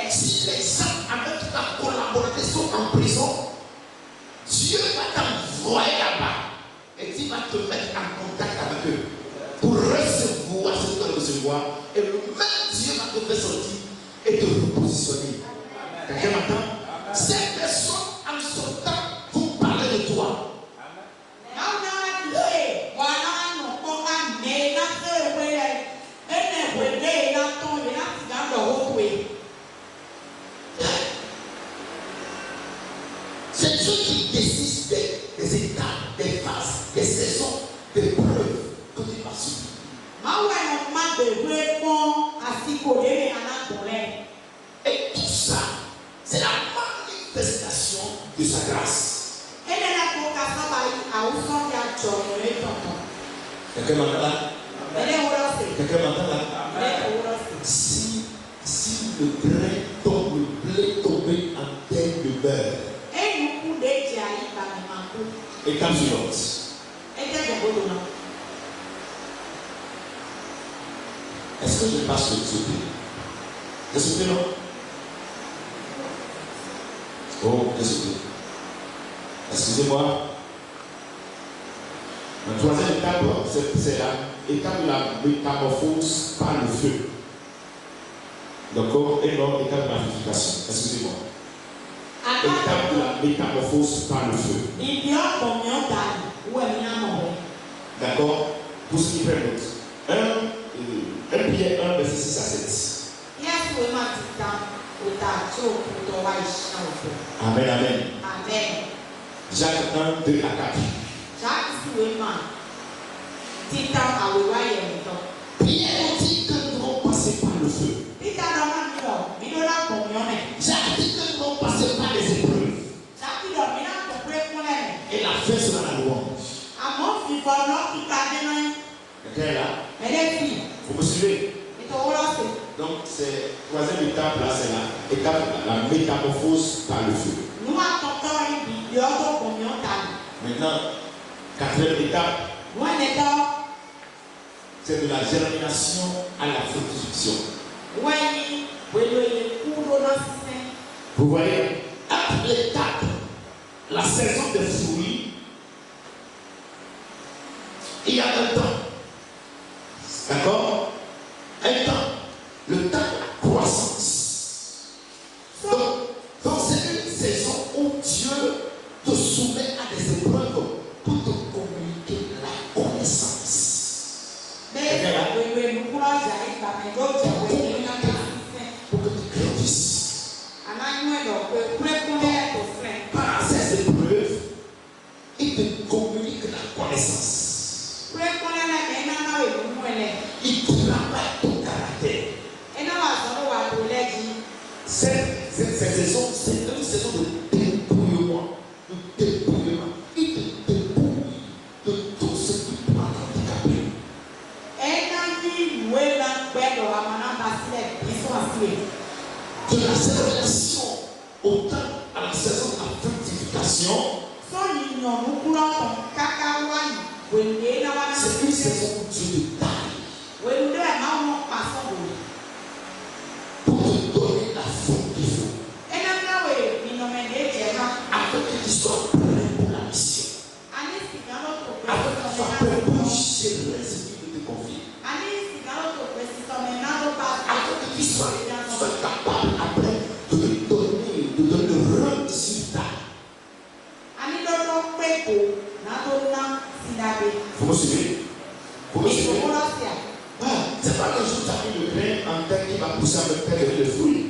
Si les gens avec qui tu as collaboré sont en prison, Dieu va t'envoyer là-bas et tu vas te mettre en contact avec eux pour recevoir ce que tu dois recevoir. Et le même Dieu va te faire sortir et te repositionner. Quelqu'un m'entend? Ces personnes en ce temps vont parler de toi. C'est Dieu qui décide des étapes, des phases, des saisons, des preuves que tu vas subir. Et tout ça, c'est la manifestation de sa grâce. Quelqu'un m'entend là? Quelqu'un m'entend là? Si le grain tombe, le blé tombé en terre de beurre, étape suivante. Est-ce que je passe le sauté? Le sauté non? Oh, le sauté. Excusez-moi. La troisième étape, c'est l'étape de la métamorphose par le feu. D'accord? Et non, étape de la vivification. Excusez-moi. Étape de la métamorphose par le feu. D'accord? Pour ceux qui prennent note. 1 Pierre 1, verset 6 à 7. Amen, amen. Jacques 1, 2 à 4. Pierre dit que nous devons passer par le feu. Jacques dit que nous devons passer par les épreuves. Et la fin sera la louange. Quelqu'un est là? Vous me suivez? Donc, c'est la troisième étape là, c'est la métamorphose par le feu. Maintenant, quatrième étape, c'est de la germination à la fructification. Vous voyez, après l'étape, la saison des fruits, il y a un temps. D'accord? Un temps. Le temps de la croissance. Donc c'est une saison où Dieu te soumet à des épreuves pour te communiquer la connaissance. Pour que tu grandisses. Par ces épreuves, il te communique la connaissance. Il travaille ton caractère. Cette saison, c'est une saison de débrouillement. De débrouillement. Il te débrouille de tout ce qui peut t'handicaper. De la célébration au temps à la saison de la fructification, c'est une saison où Dieu te taille. Pour te donner la forme qu'il faut. Afin que tu sois prêt pour la mission. Afin que tu sois prêt pour gérer ce qui peut te confier. Afin que tu sois capable après de te donner le résultat. Vous me suivez? Vous me suivez? C'est pas que jour tu as mis le grain en terre qui va pousser avec terre de fruits.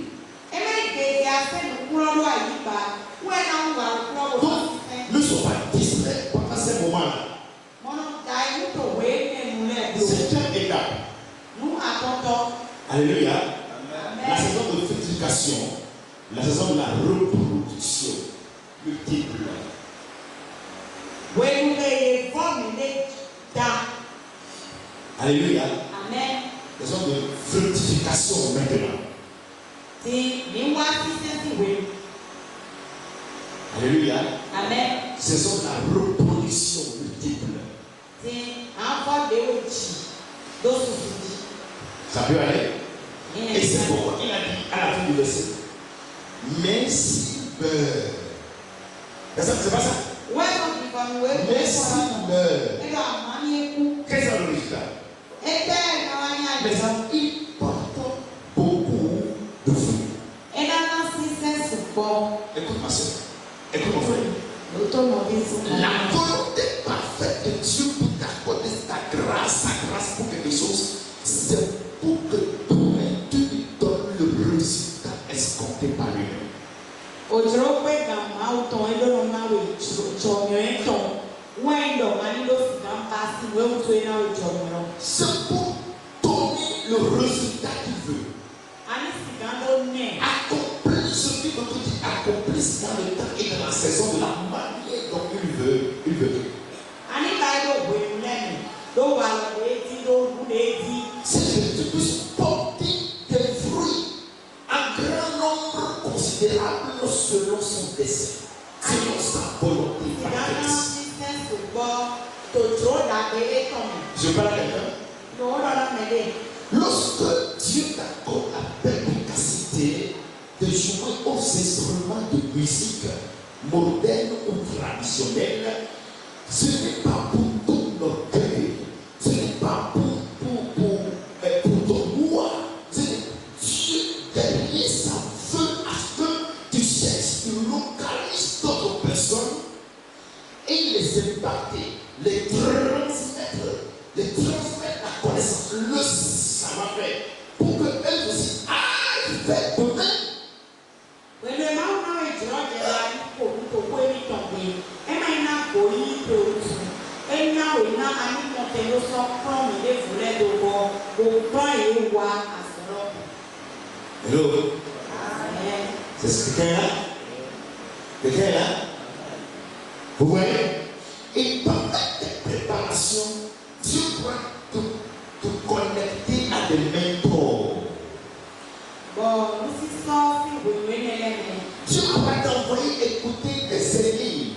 Donc, ne sois pas distrait pendant ces moments-là. C'est une étape. Alléluia. La saison de fructification, la saison de la reproduction multiple. Alléluia.
Amen.
Saison de fructification maintenant. Alléluia.
Amen.
Saison de la reproduction multiple. Ça peut aller. Et c'est pourquoi il a dit à la fin du verset. Mais si meurt. C'est pas ça? Mais si meurt. Qu'est-ce que c'est le résultat? Mais ça, il porte beaucoup de fruits. Écoute-moi C'est pour donner le résultat qu'il veut. Accomplir ce qu'il veut qu'il accomplisse dans le temps et dans la saison de la manière dont il veut. C'est que tu puisses porter des fruits en grand nombre considérable selon son dessein, selon sa volonté parfaite. Je parle à quelqu'un. Lorsque Dieu t'accorde la perspicacité de jouer aux instruments de musique modernes ou traditionnels, ce n'est pas pour ton orgueil, ce n'est pas pour ton moi. Dieu derrière ça veut à ce que tu cherches, tu localises d'autres personnes et les impacter, les transmettre la connaissance, le savoir-faire, pour qu'elles aussi aillent faire de même. Hello. C'est ce que quelqu'un là? Quelqu'un est là? Vous voyez? Et pendant tes préparations, Dieu doit te connecter à des mentors. Dieu va t'envoyer écouter des aînés.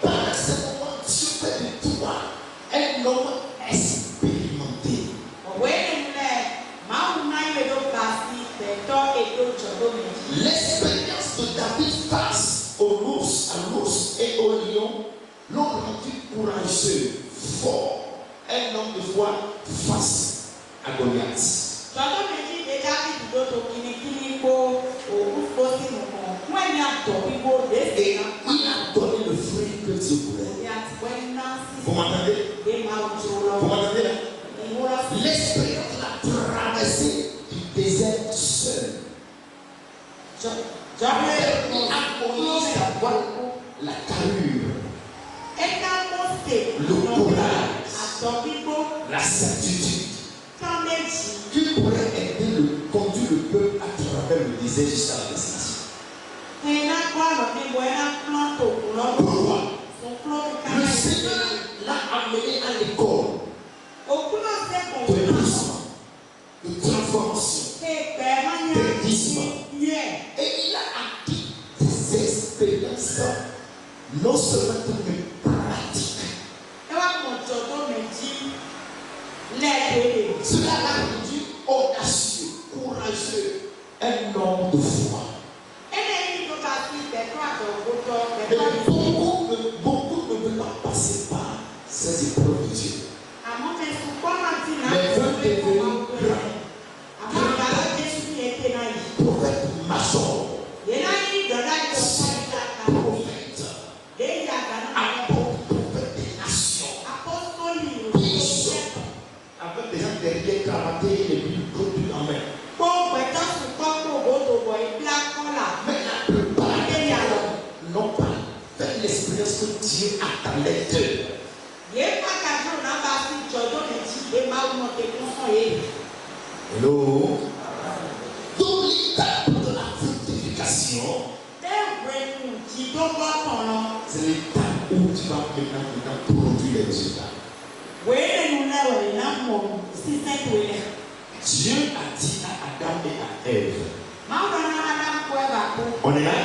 Pendant ce moment, Dieu fait de toi un homme expérimenté. L'expérience de David face à l'ours et au lion l'ont rendu courageux, fort, un homme de foi face à Goliath. Et il a donné le fruit que Dieu voulait. Vous m'entendez? Vous m'entendez là? L'expérience l'a traversé du désert seul. Il a Moïse d'avoir la carrure, le courage, la certitude qui pourrait aider conduire le peuple à travers le désert jusqu'à la destination. Pourquoi? Le Seigneur l'a amené à l'école de lancement, de transformation, d'églissement. Et il a acquis des expériences non seulement mais pratiques. Cela l'a rendu audacieux, courageux, un homme de foi. Mais beaucoup ne veulent pas passer par ces épreuves de Dieu. Mais veulent devenir grands. Prophète major. Prophète. Apôtre, prophète des nations. Bishop. Avec des gens derrière cravatés et des Bibles produits en main. Mais la plupart n'ont pas fait l'expérience que Dieu attendait d'eux. Hello. Donc l'étape de la fructification, c'est l'étape où tu vas maintenant produire les résultats. Dieu a dit à Adam et à Ève. On est là?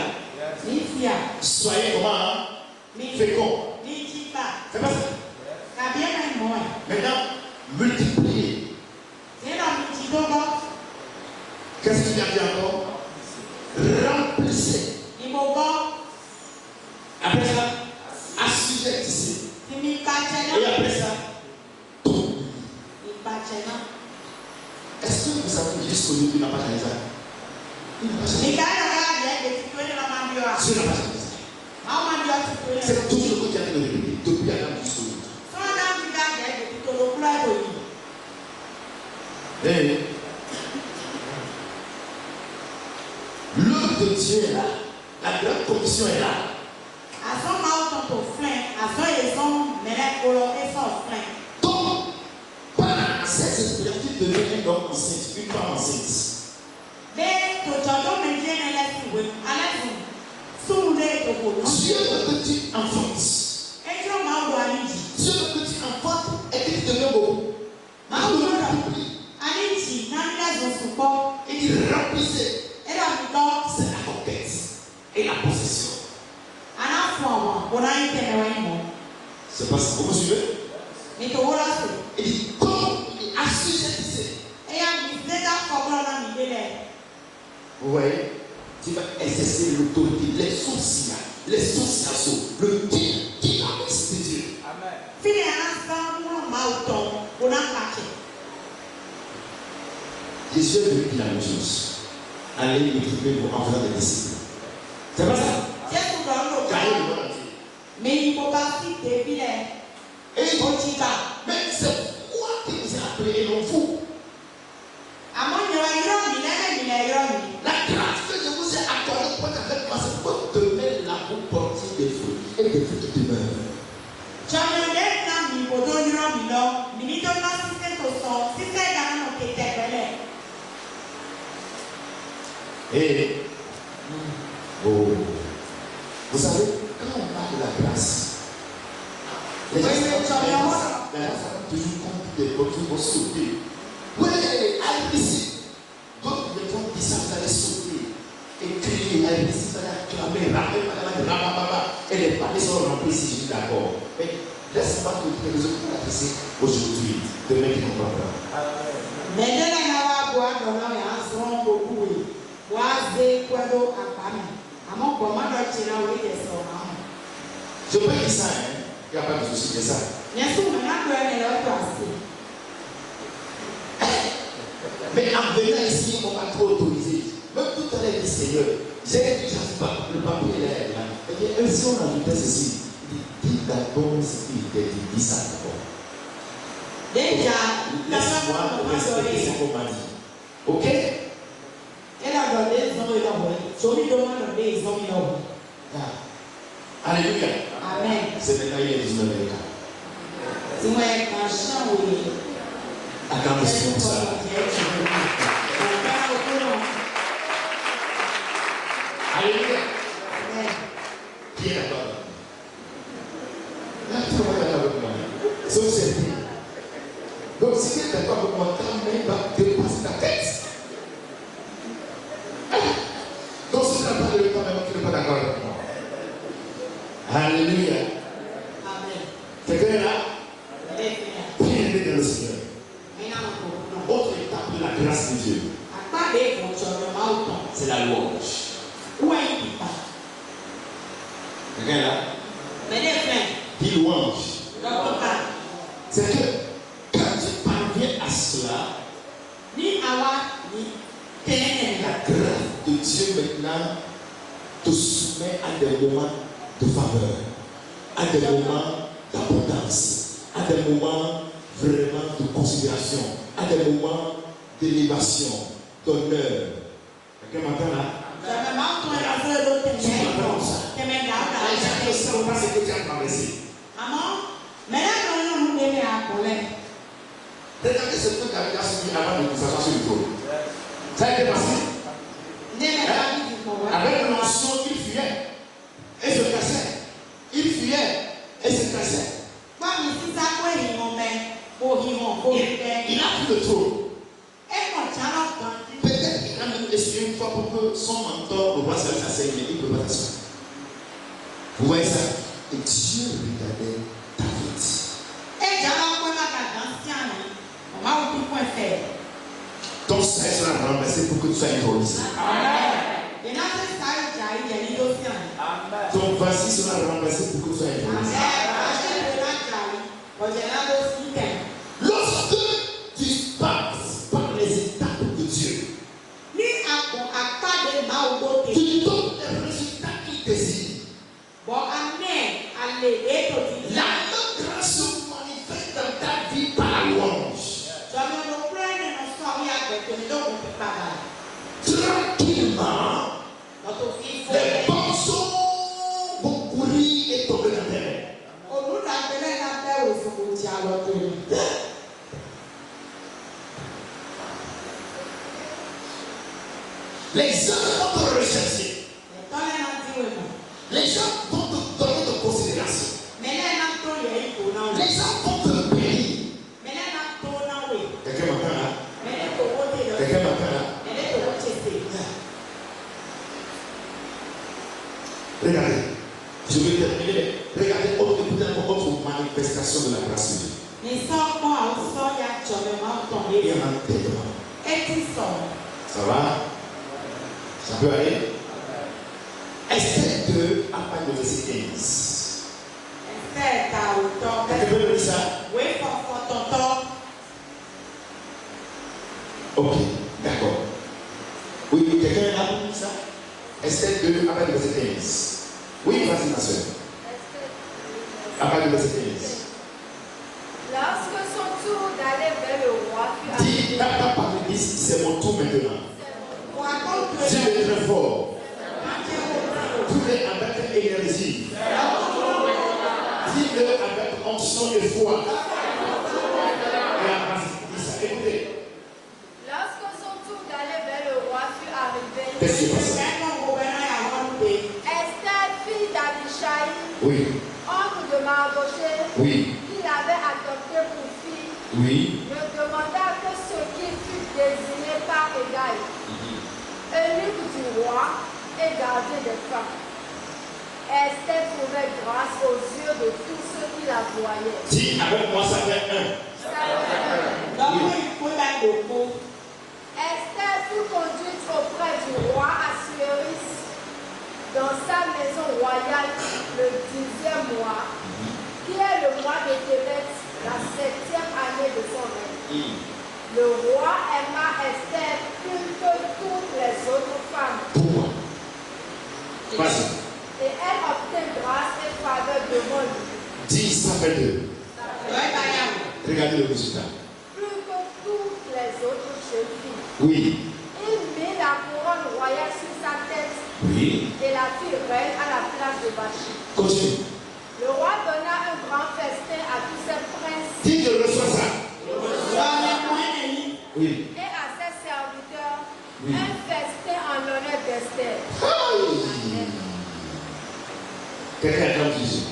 Soyez comment? Fécond. C'est pas ça? Maintenant, multipliez. Qu'est-ce qu'il a dit encore? Remplissez. Après ça, assujettissez. Et après ça, tout. Est-ce que vous savez jusqu'aujourd'hui qu'il n'a pas changé ça? Il n'a pas changé. Dieu n'a pas changé ça. C'est toujours ce que tu as dit de répéter depuis Adam jusqu'aujourd'hui. Et l'œuvre de Dieu est là. La grande commission est là. donc enceinte, une femme enceinte. Dieu veut que tu enfantes. Dieu veut que tu enfantes et que tu deviens beau. Et il remplissait. C'est la conquête et la possession. C'est pas ça. Vous me suivez? Il dit, comme il est assujettissé. Vous voyez? Tu vas exercer l'autorité, les sourcils, le dynamisme de Dieu. Jésus veut dire la même chose. Allez équiper vos enfants de disciples. C'est pas ça?
Mais il faut pas citer
Et mais c'est quoi qui vous a appelé et non vous? La grâce que je vous ai accordée pour avec moi, c'est pour demain là vous porter des fruits et des fruits qui demeurent. Et oh, vous savez, quand on parle de la grâce, les gens toujours compte des gens qui vont sauter. Oui, allez ici. D'autres les gens qui savent aller sauter et crier, allez ici, allez acclamer, et les palais sont remplis si je suis d'accord. Mais laisse-moi te dire que je peux l'adresser aujourd'hui, demain qui comprendra.
Mais je
peux dire ça, hein? Il n'y a pas de souci de ça. Mais en venant ici, on m'a trop autorisé. Même tout à l'heure, il dit Seigneur, j'ai déjà pas le papier là. Et si on ajoutait ceci, il dit d'abord ce qu'il était dit, dis ça d'abord. Laisse-moi respecter ce qu'on m'a dit. Ok? Alléluia.
Amen.
C'est maintenant il est 19h. Acclamation pour ça. Alléluia. Qui est d'accord? Là, tout le monde est d'accord avec moi. Sauf certains. Donc, si tu es d'accord avec moi, ta main va dépasser ta tête. Donc, si tu n'as pas de temps, tu n'es pas d'accord avec moi. Alléluia.
Amen.
Quelqu'un est là? Priez dans le Seigneur. Autre étape de la grâce de Dieu, c'est la louange. Quelqu'un est là? Dis louange. C'est que quand tu parviens à cela, la grâce de Dieu maintenant te soumet à des moments de faveur, à des moments d'abondance, à des moments vraiment de considération, à des moments d'élévation, d'honneur. Quelqu'un m'entend là? Tu m'entends ça? Je ne sais pas ce que tu as traversé. Regardez ce truc avec la suivi avant de s'asseoir sur le trône. Ça a été passé. Avec l'onction, il fuyait et se cassait. Il fuyait et se cassait. Il a pris le trône. Peut-être qu'il a même essayé une fois pour que son mentor, le roi Saül, s'asseye, mais il ne peut pas s'asseoir. Vous voyez ça? Et Dieu regardait David. Ton sein sera renversé pour que tu sois intronisé. Ton vasi sera renversé pour que tu sois intronisé. Lorsque tu passes par les étapes de Dieu, tu donnes les résultats qu'il désire. La même grâce se manifeste dans ta vie par la louange. Tranquillement, les bonzons vont courir et tomber dans tes mains. Les gens vont te rechercher. Les gens vont te donner de considération. Les gens vont te bénir. Quelqu'un m'entend là? Quelqu'un m'entend là? Regardez, je vais terminer. Regardez, écoutez autre manifestation de la grâce de Dieu. Il y en a tellement. Ça va? Ça peut aller? Esther 2, à partir du verset 15. Quelqu'un peut lire ça? Ok, d'accord. Oui, quelqu'un a lu ça? Esther 2, à partir du verset 15. Oui, vas-y, ma soeur. À partir du verset 15.
Lorsque son tour d'aller vers le roi fut
Dis,
arrivé,
papa, c'est mon tour maintenant. Dis le très fort. Tous les avec énergie. Dis-le avec onction et foi. Écoutez.
lorsque son tour d'aller vers le roi fut arrivé,
Qu'est-ce qui passe?
Esther, fille d'Abichaï,
Oui.
oncle de Mardochée,
Oui.
qu'il avait adopté pour fille,
Oui.
ne demanda que ce qui fut désigné par Égaï, eunuque du roi et gardien des femmes. Esther trouvait grâce aux yeux de tous ceux qui la voyaient.
Dis avec moi, ça fait un.
Esther fut conduite auprès du roi Assuérus dans sa maison royale le 10e mois, qui est le mois de Tébet, la 7e année de son règne. Le roi aima Esther plus que toutes les autres femmes.
Pourquoi? Vas-y.
Et elle obtint grâce et faveur devant lui.
Dis, ça fait deux. Regardez le résultat.
Plus que toutes les autres jeunes filles.
Oui.
Il mit la couronne royale sur sa tête
Oui.
et la fit reine à la place de Vachi.
Continue.
Le roi donna un grand festin à tous ses princes
Dis, je reçois ça. Oui.
et à ses serviteurs,
Oui.
un festin en l'honneur d'Esther.
Aïe. Quelqu'un acclame Jésus.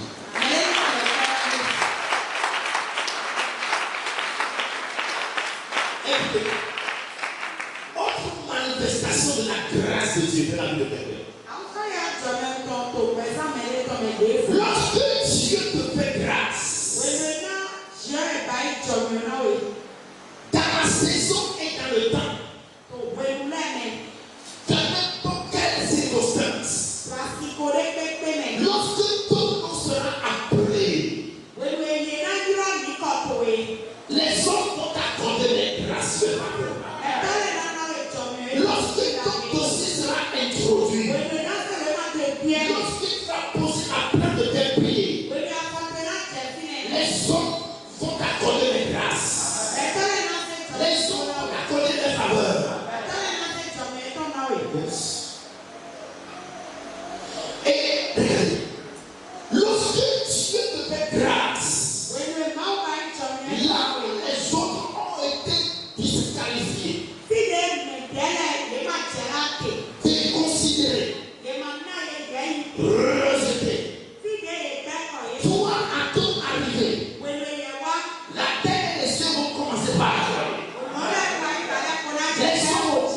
Écoutez, autre manifestation de la grâce de Dieu dans la vie de quelqu'un. Lorsque Dieu te fait grâce, dans la saison et dans le temps, dans n'importe quelle circonstance, lorsque tout nous sera appelé, les hommes vont accorder les grâces de la parole. Lorsque ton dossier sera introduit, lorsque tu vas poser la plainte de tes pieds, les hommes vont accorder les grâces. Les hommes vont accorder les faveurs. Yes. Et regardez, lorsque Dieu te fait grâce, là où les autres ont été disqualifiés, déconsidérés, rejetés, toi à tout arrivé, la terre et les cieux vont commencer par acclamer. Les hommes vont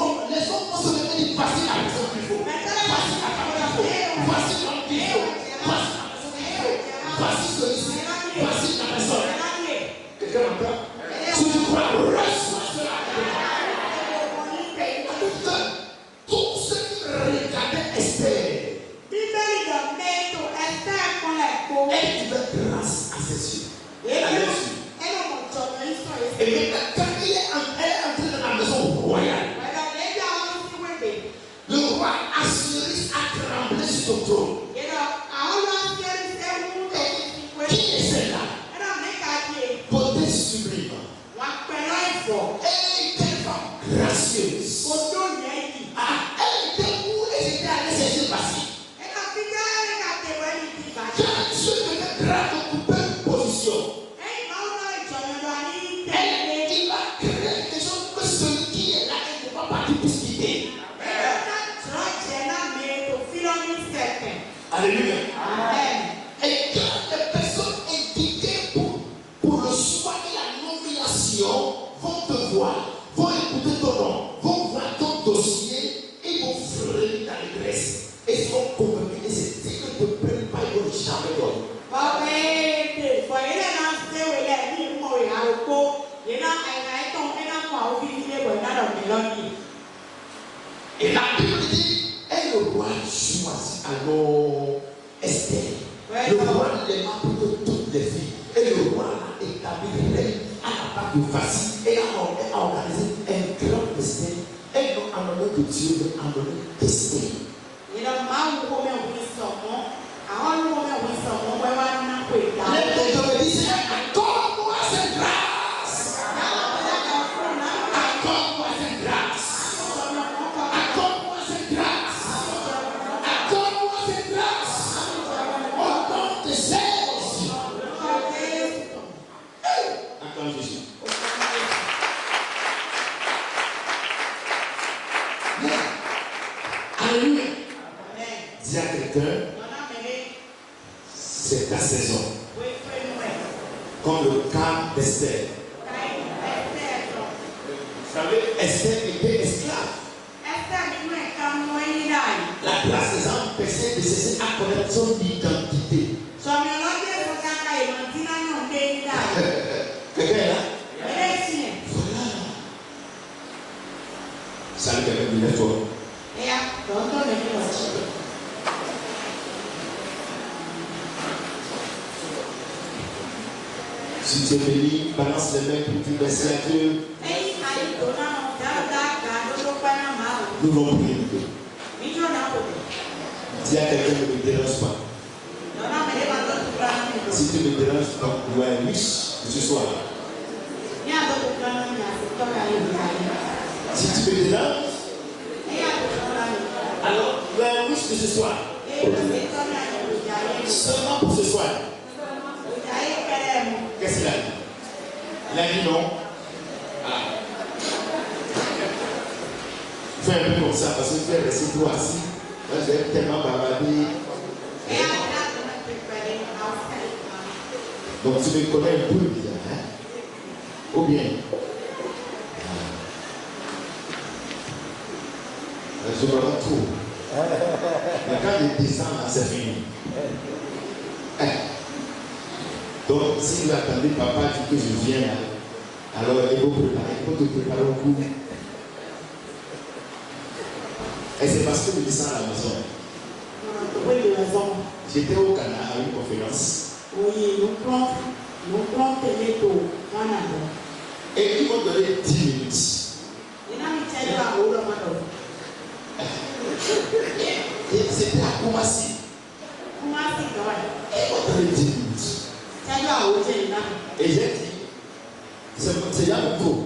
se lever et voici la personne qu'il faut. Voici la parole qu'il faut. Voici l'homme qu'il faut. Voici la personne qu'il faut. Voici celui-ci. Voici la personne. Quelqu'un m'entend? Si tu crois, reçois cela. Tous ceux qui regardaient Esther, elle devait grâce à ses yeux. À leurs yeux. Et maintenant, quand elle est entrée dans la maison royale, le roi Assuérus a tremblé sur son trône. Qui est celle-là? Beauté sublime. Elle était une femme gracieuse. Ah, elle était où elle était allée chercher Vachi. Quand Dieu devait grave occuper une position, il alors Esther. Le roi l'aima pour toutes les filles. Et le roi l'a établi règne à la part de Vassi et a organisé un grand festin. Et non en honneur de Dieu, mais en honneur d'Esther. Les gens me disaient, accorde-moi cette grâce. Accorde-moi cette grâce. Accorde-moi cette grâce. Accorde-moi cette grâce. Au nom de Jésus. Accorde Jésus. Alléluia. Dis à quelqu'un, c'est ta saison. Comme le cas d'Esther. Vous savez, Esther était esclave. La grâce les a empêchés de cesser à connaître son identité. Quelqu'un est là? Voilà. Salut quelqu'un, il est fort. Si tu es béni, balance les mains pour dire merci à Dieu. Nous l'avons prié. Dis à quelqu'un ne me dérange pas. Si tu me déranges, donc tu es riche ce soir. Si tu me déranges, alors tu es riche ce soir. Seulement pour ce soir. Qu'est-ce qu'il a dit? Il a dit non. Ah. Fais un peu comme ça parce que tu es resté toi assis. Moi j'ai tellement bavardé. Donc tu me connais un peu déjà. Hein? Ou bien? Je me rends trop. Mais quand je descends là, c'est fini. Donc, si vous attendez papa dit que je viens là, alors il faut te préparer au coup. Et c'est parce que je descends à la maison. J'étais au Canada à une conférence. Oui, nous prenons et ils m'ont donné 10 minutes. Et c'était à Koumassi. Ils m'ont donné 10 minutes. Et j'ai dit, c'est là le tour.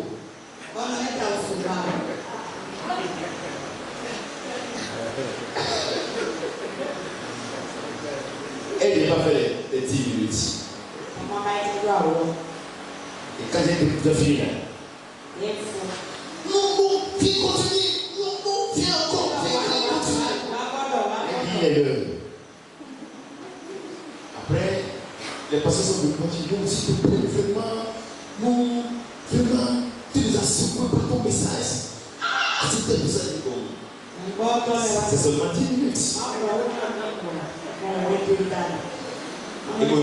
Elle n'a pas fait les 10 minutes. Et quand j'ai fini là, non, viens continuer. Non, viens encore, viens continuer. Il est l'heure. Après, les pasteurs sont venus dire, non, s'il te plaît, vraiment, tu nous as secoué par ton message. Ah, c'était le message de Dieu. C'est seulement 10 minutes. Et moi,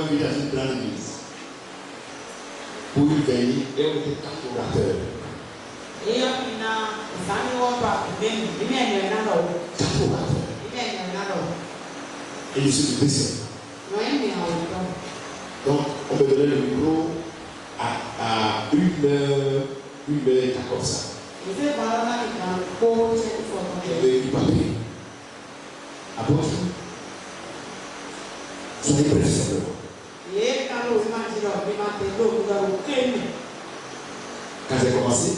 je vis dans une grande église. Pour une veille, et on était 4 orateurs. 4 orateurs. Et je suis le deuxième. Donc, on me donnait le micro à 1h14. J'avais du papier. Après, soyez prêts simplement. Quand j'ai commencé,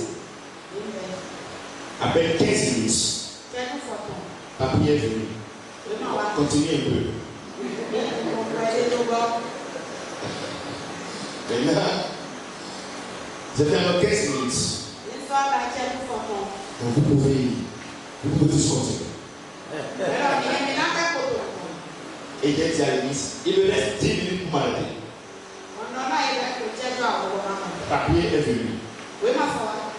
après 15 minutes, papier est venu. Continuez un peu. Maintenant, j'ai fait alors 15 minutes. Donc vous pouvez tous continuer. Et j'ai dit à l'église, il me reste 10 minutes pour m'arrêter. Papier est venu.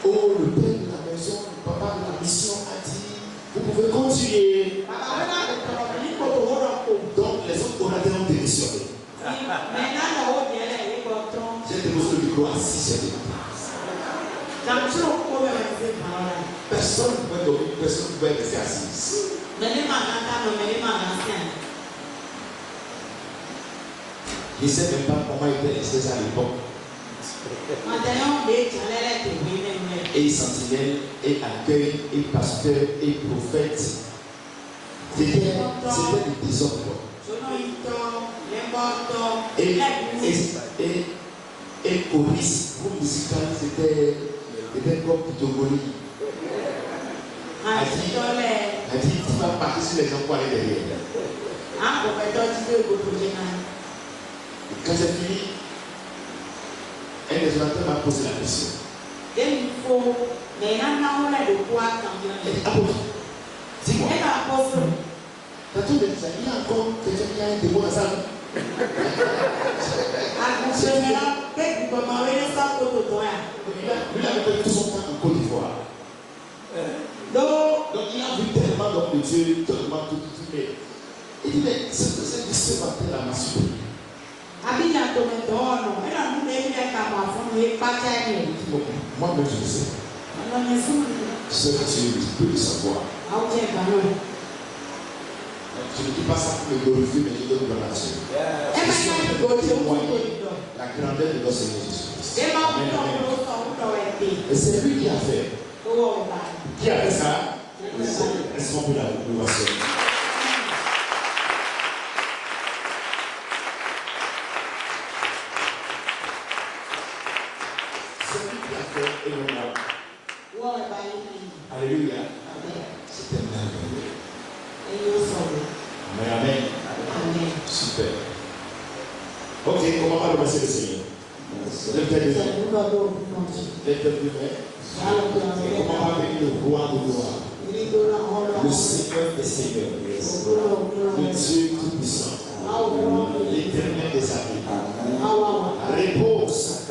Oh, le père de la maison, le papa de la mission a dit, vous pouvez continuer. Donc les autres orateurs ont démissionné. J'ai déposé le micro à 6h du matin. Personne ne pouvait dormir, personne ne pouvait rester assis. Il ne sait même pas comment il était resté à l'époque. Et sentinelle, et accueil, et pasteur, et prophète. C'était du désordre. Et choriste, groupe musical, c'était comme Pitogoli. A dit, tu vas partir sur les gens pour aller derrière. Quand j'ai fini, un des orateurs m'a posé la question. Elle dit, dis-moi, dans tous les gens, il y a encore quelqu'un qui a un démon dans la salle. Lui, il avait fait tout son temps en Côte d'Ivoire. Donc, il a vu tellement d'hommes de Dieu, tellement tout. Il dit, mais ce matin, la m'a surpris. Moi-même, je le sais. Ce que tu peux le savoir. Je ne dis pas ça pour me glorifier, mais je donne gloire à Dieu. Je suis témoigner la grandeur de notre Seigneur Jésus-Christ. Et c'est lui qui a fait. Qui a fait ça? Laisse-moi pour la louange. Et non moi. Alléluia. C'était merveilleux. Amen. Amen. Super. Ok, comment on va remercier le Seigneur? Comment on va bénir le roi de gloire? Le Seigneur des Seigneurs. Le Dieu tout-puissant. L'éternel des armées. Repose.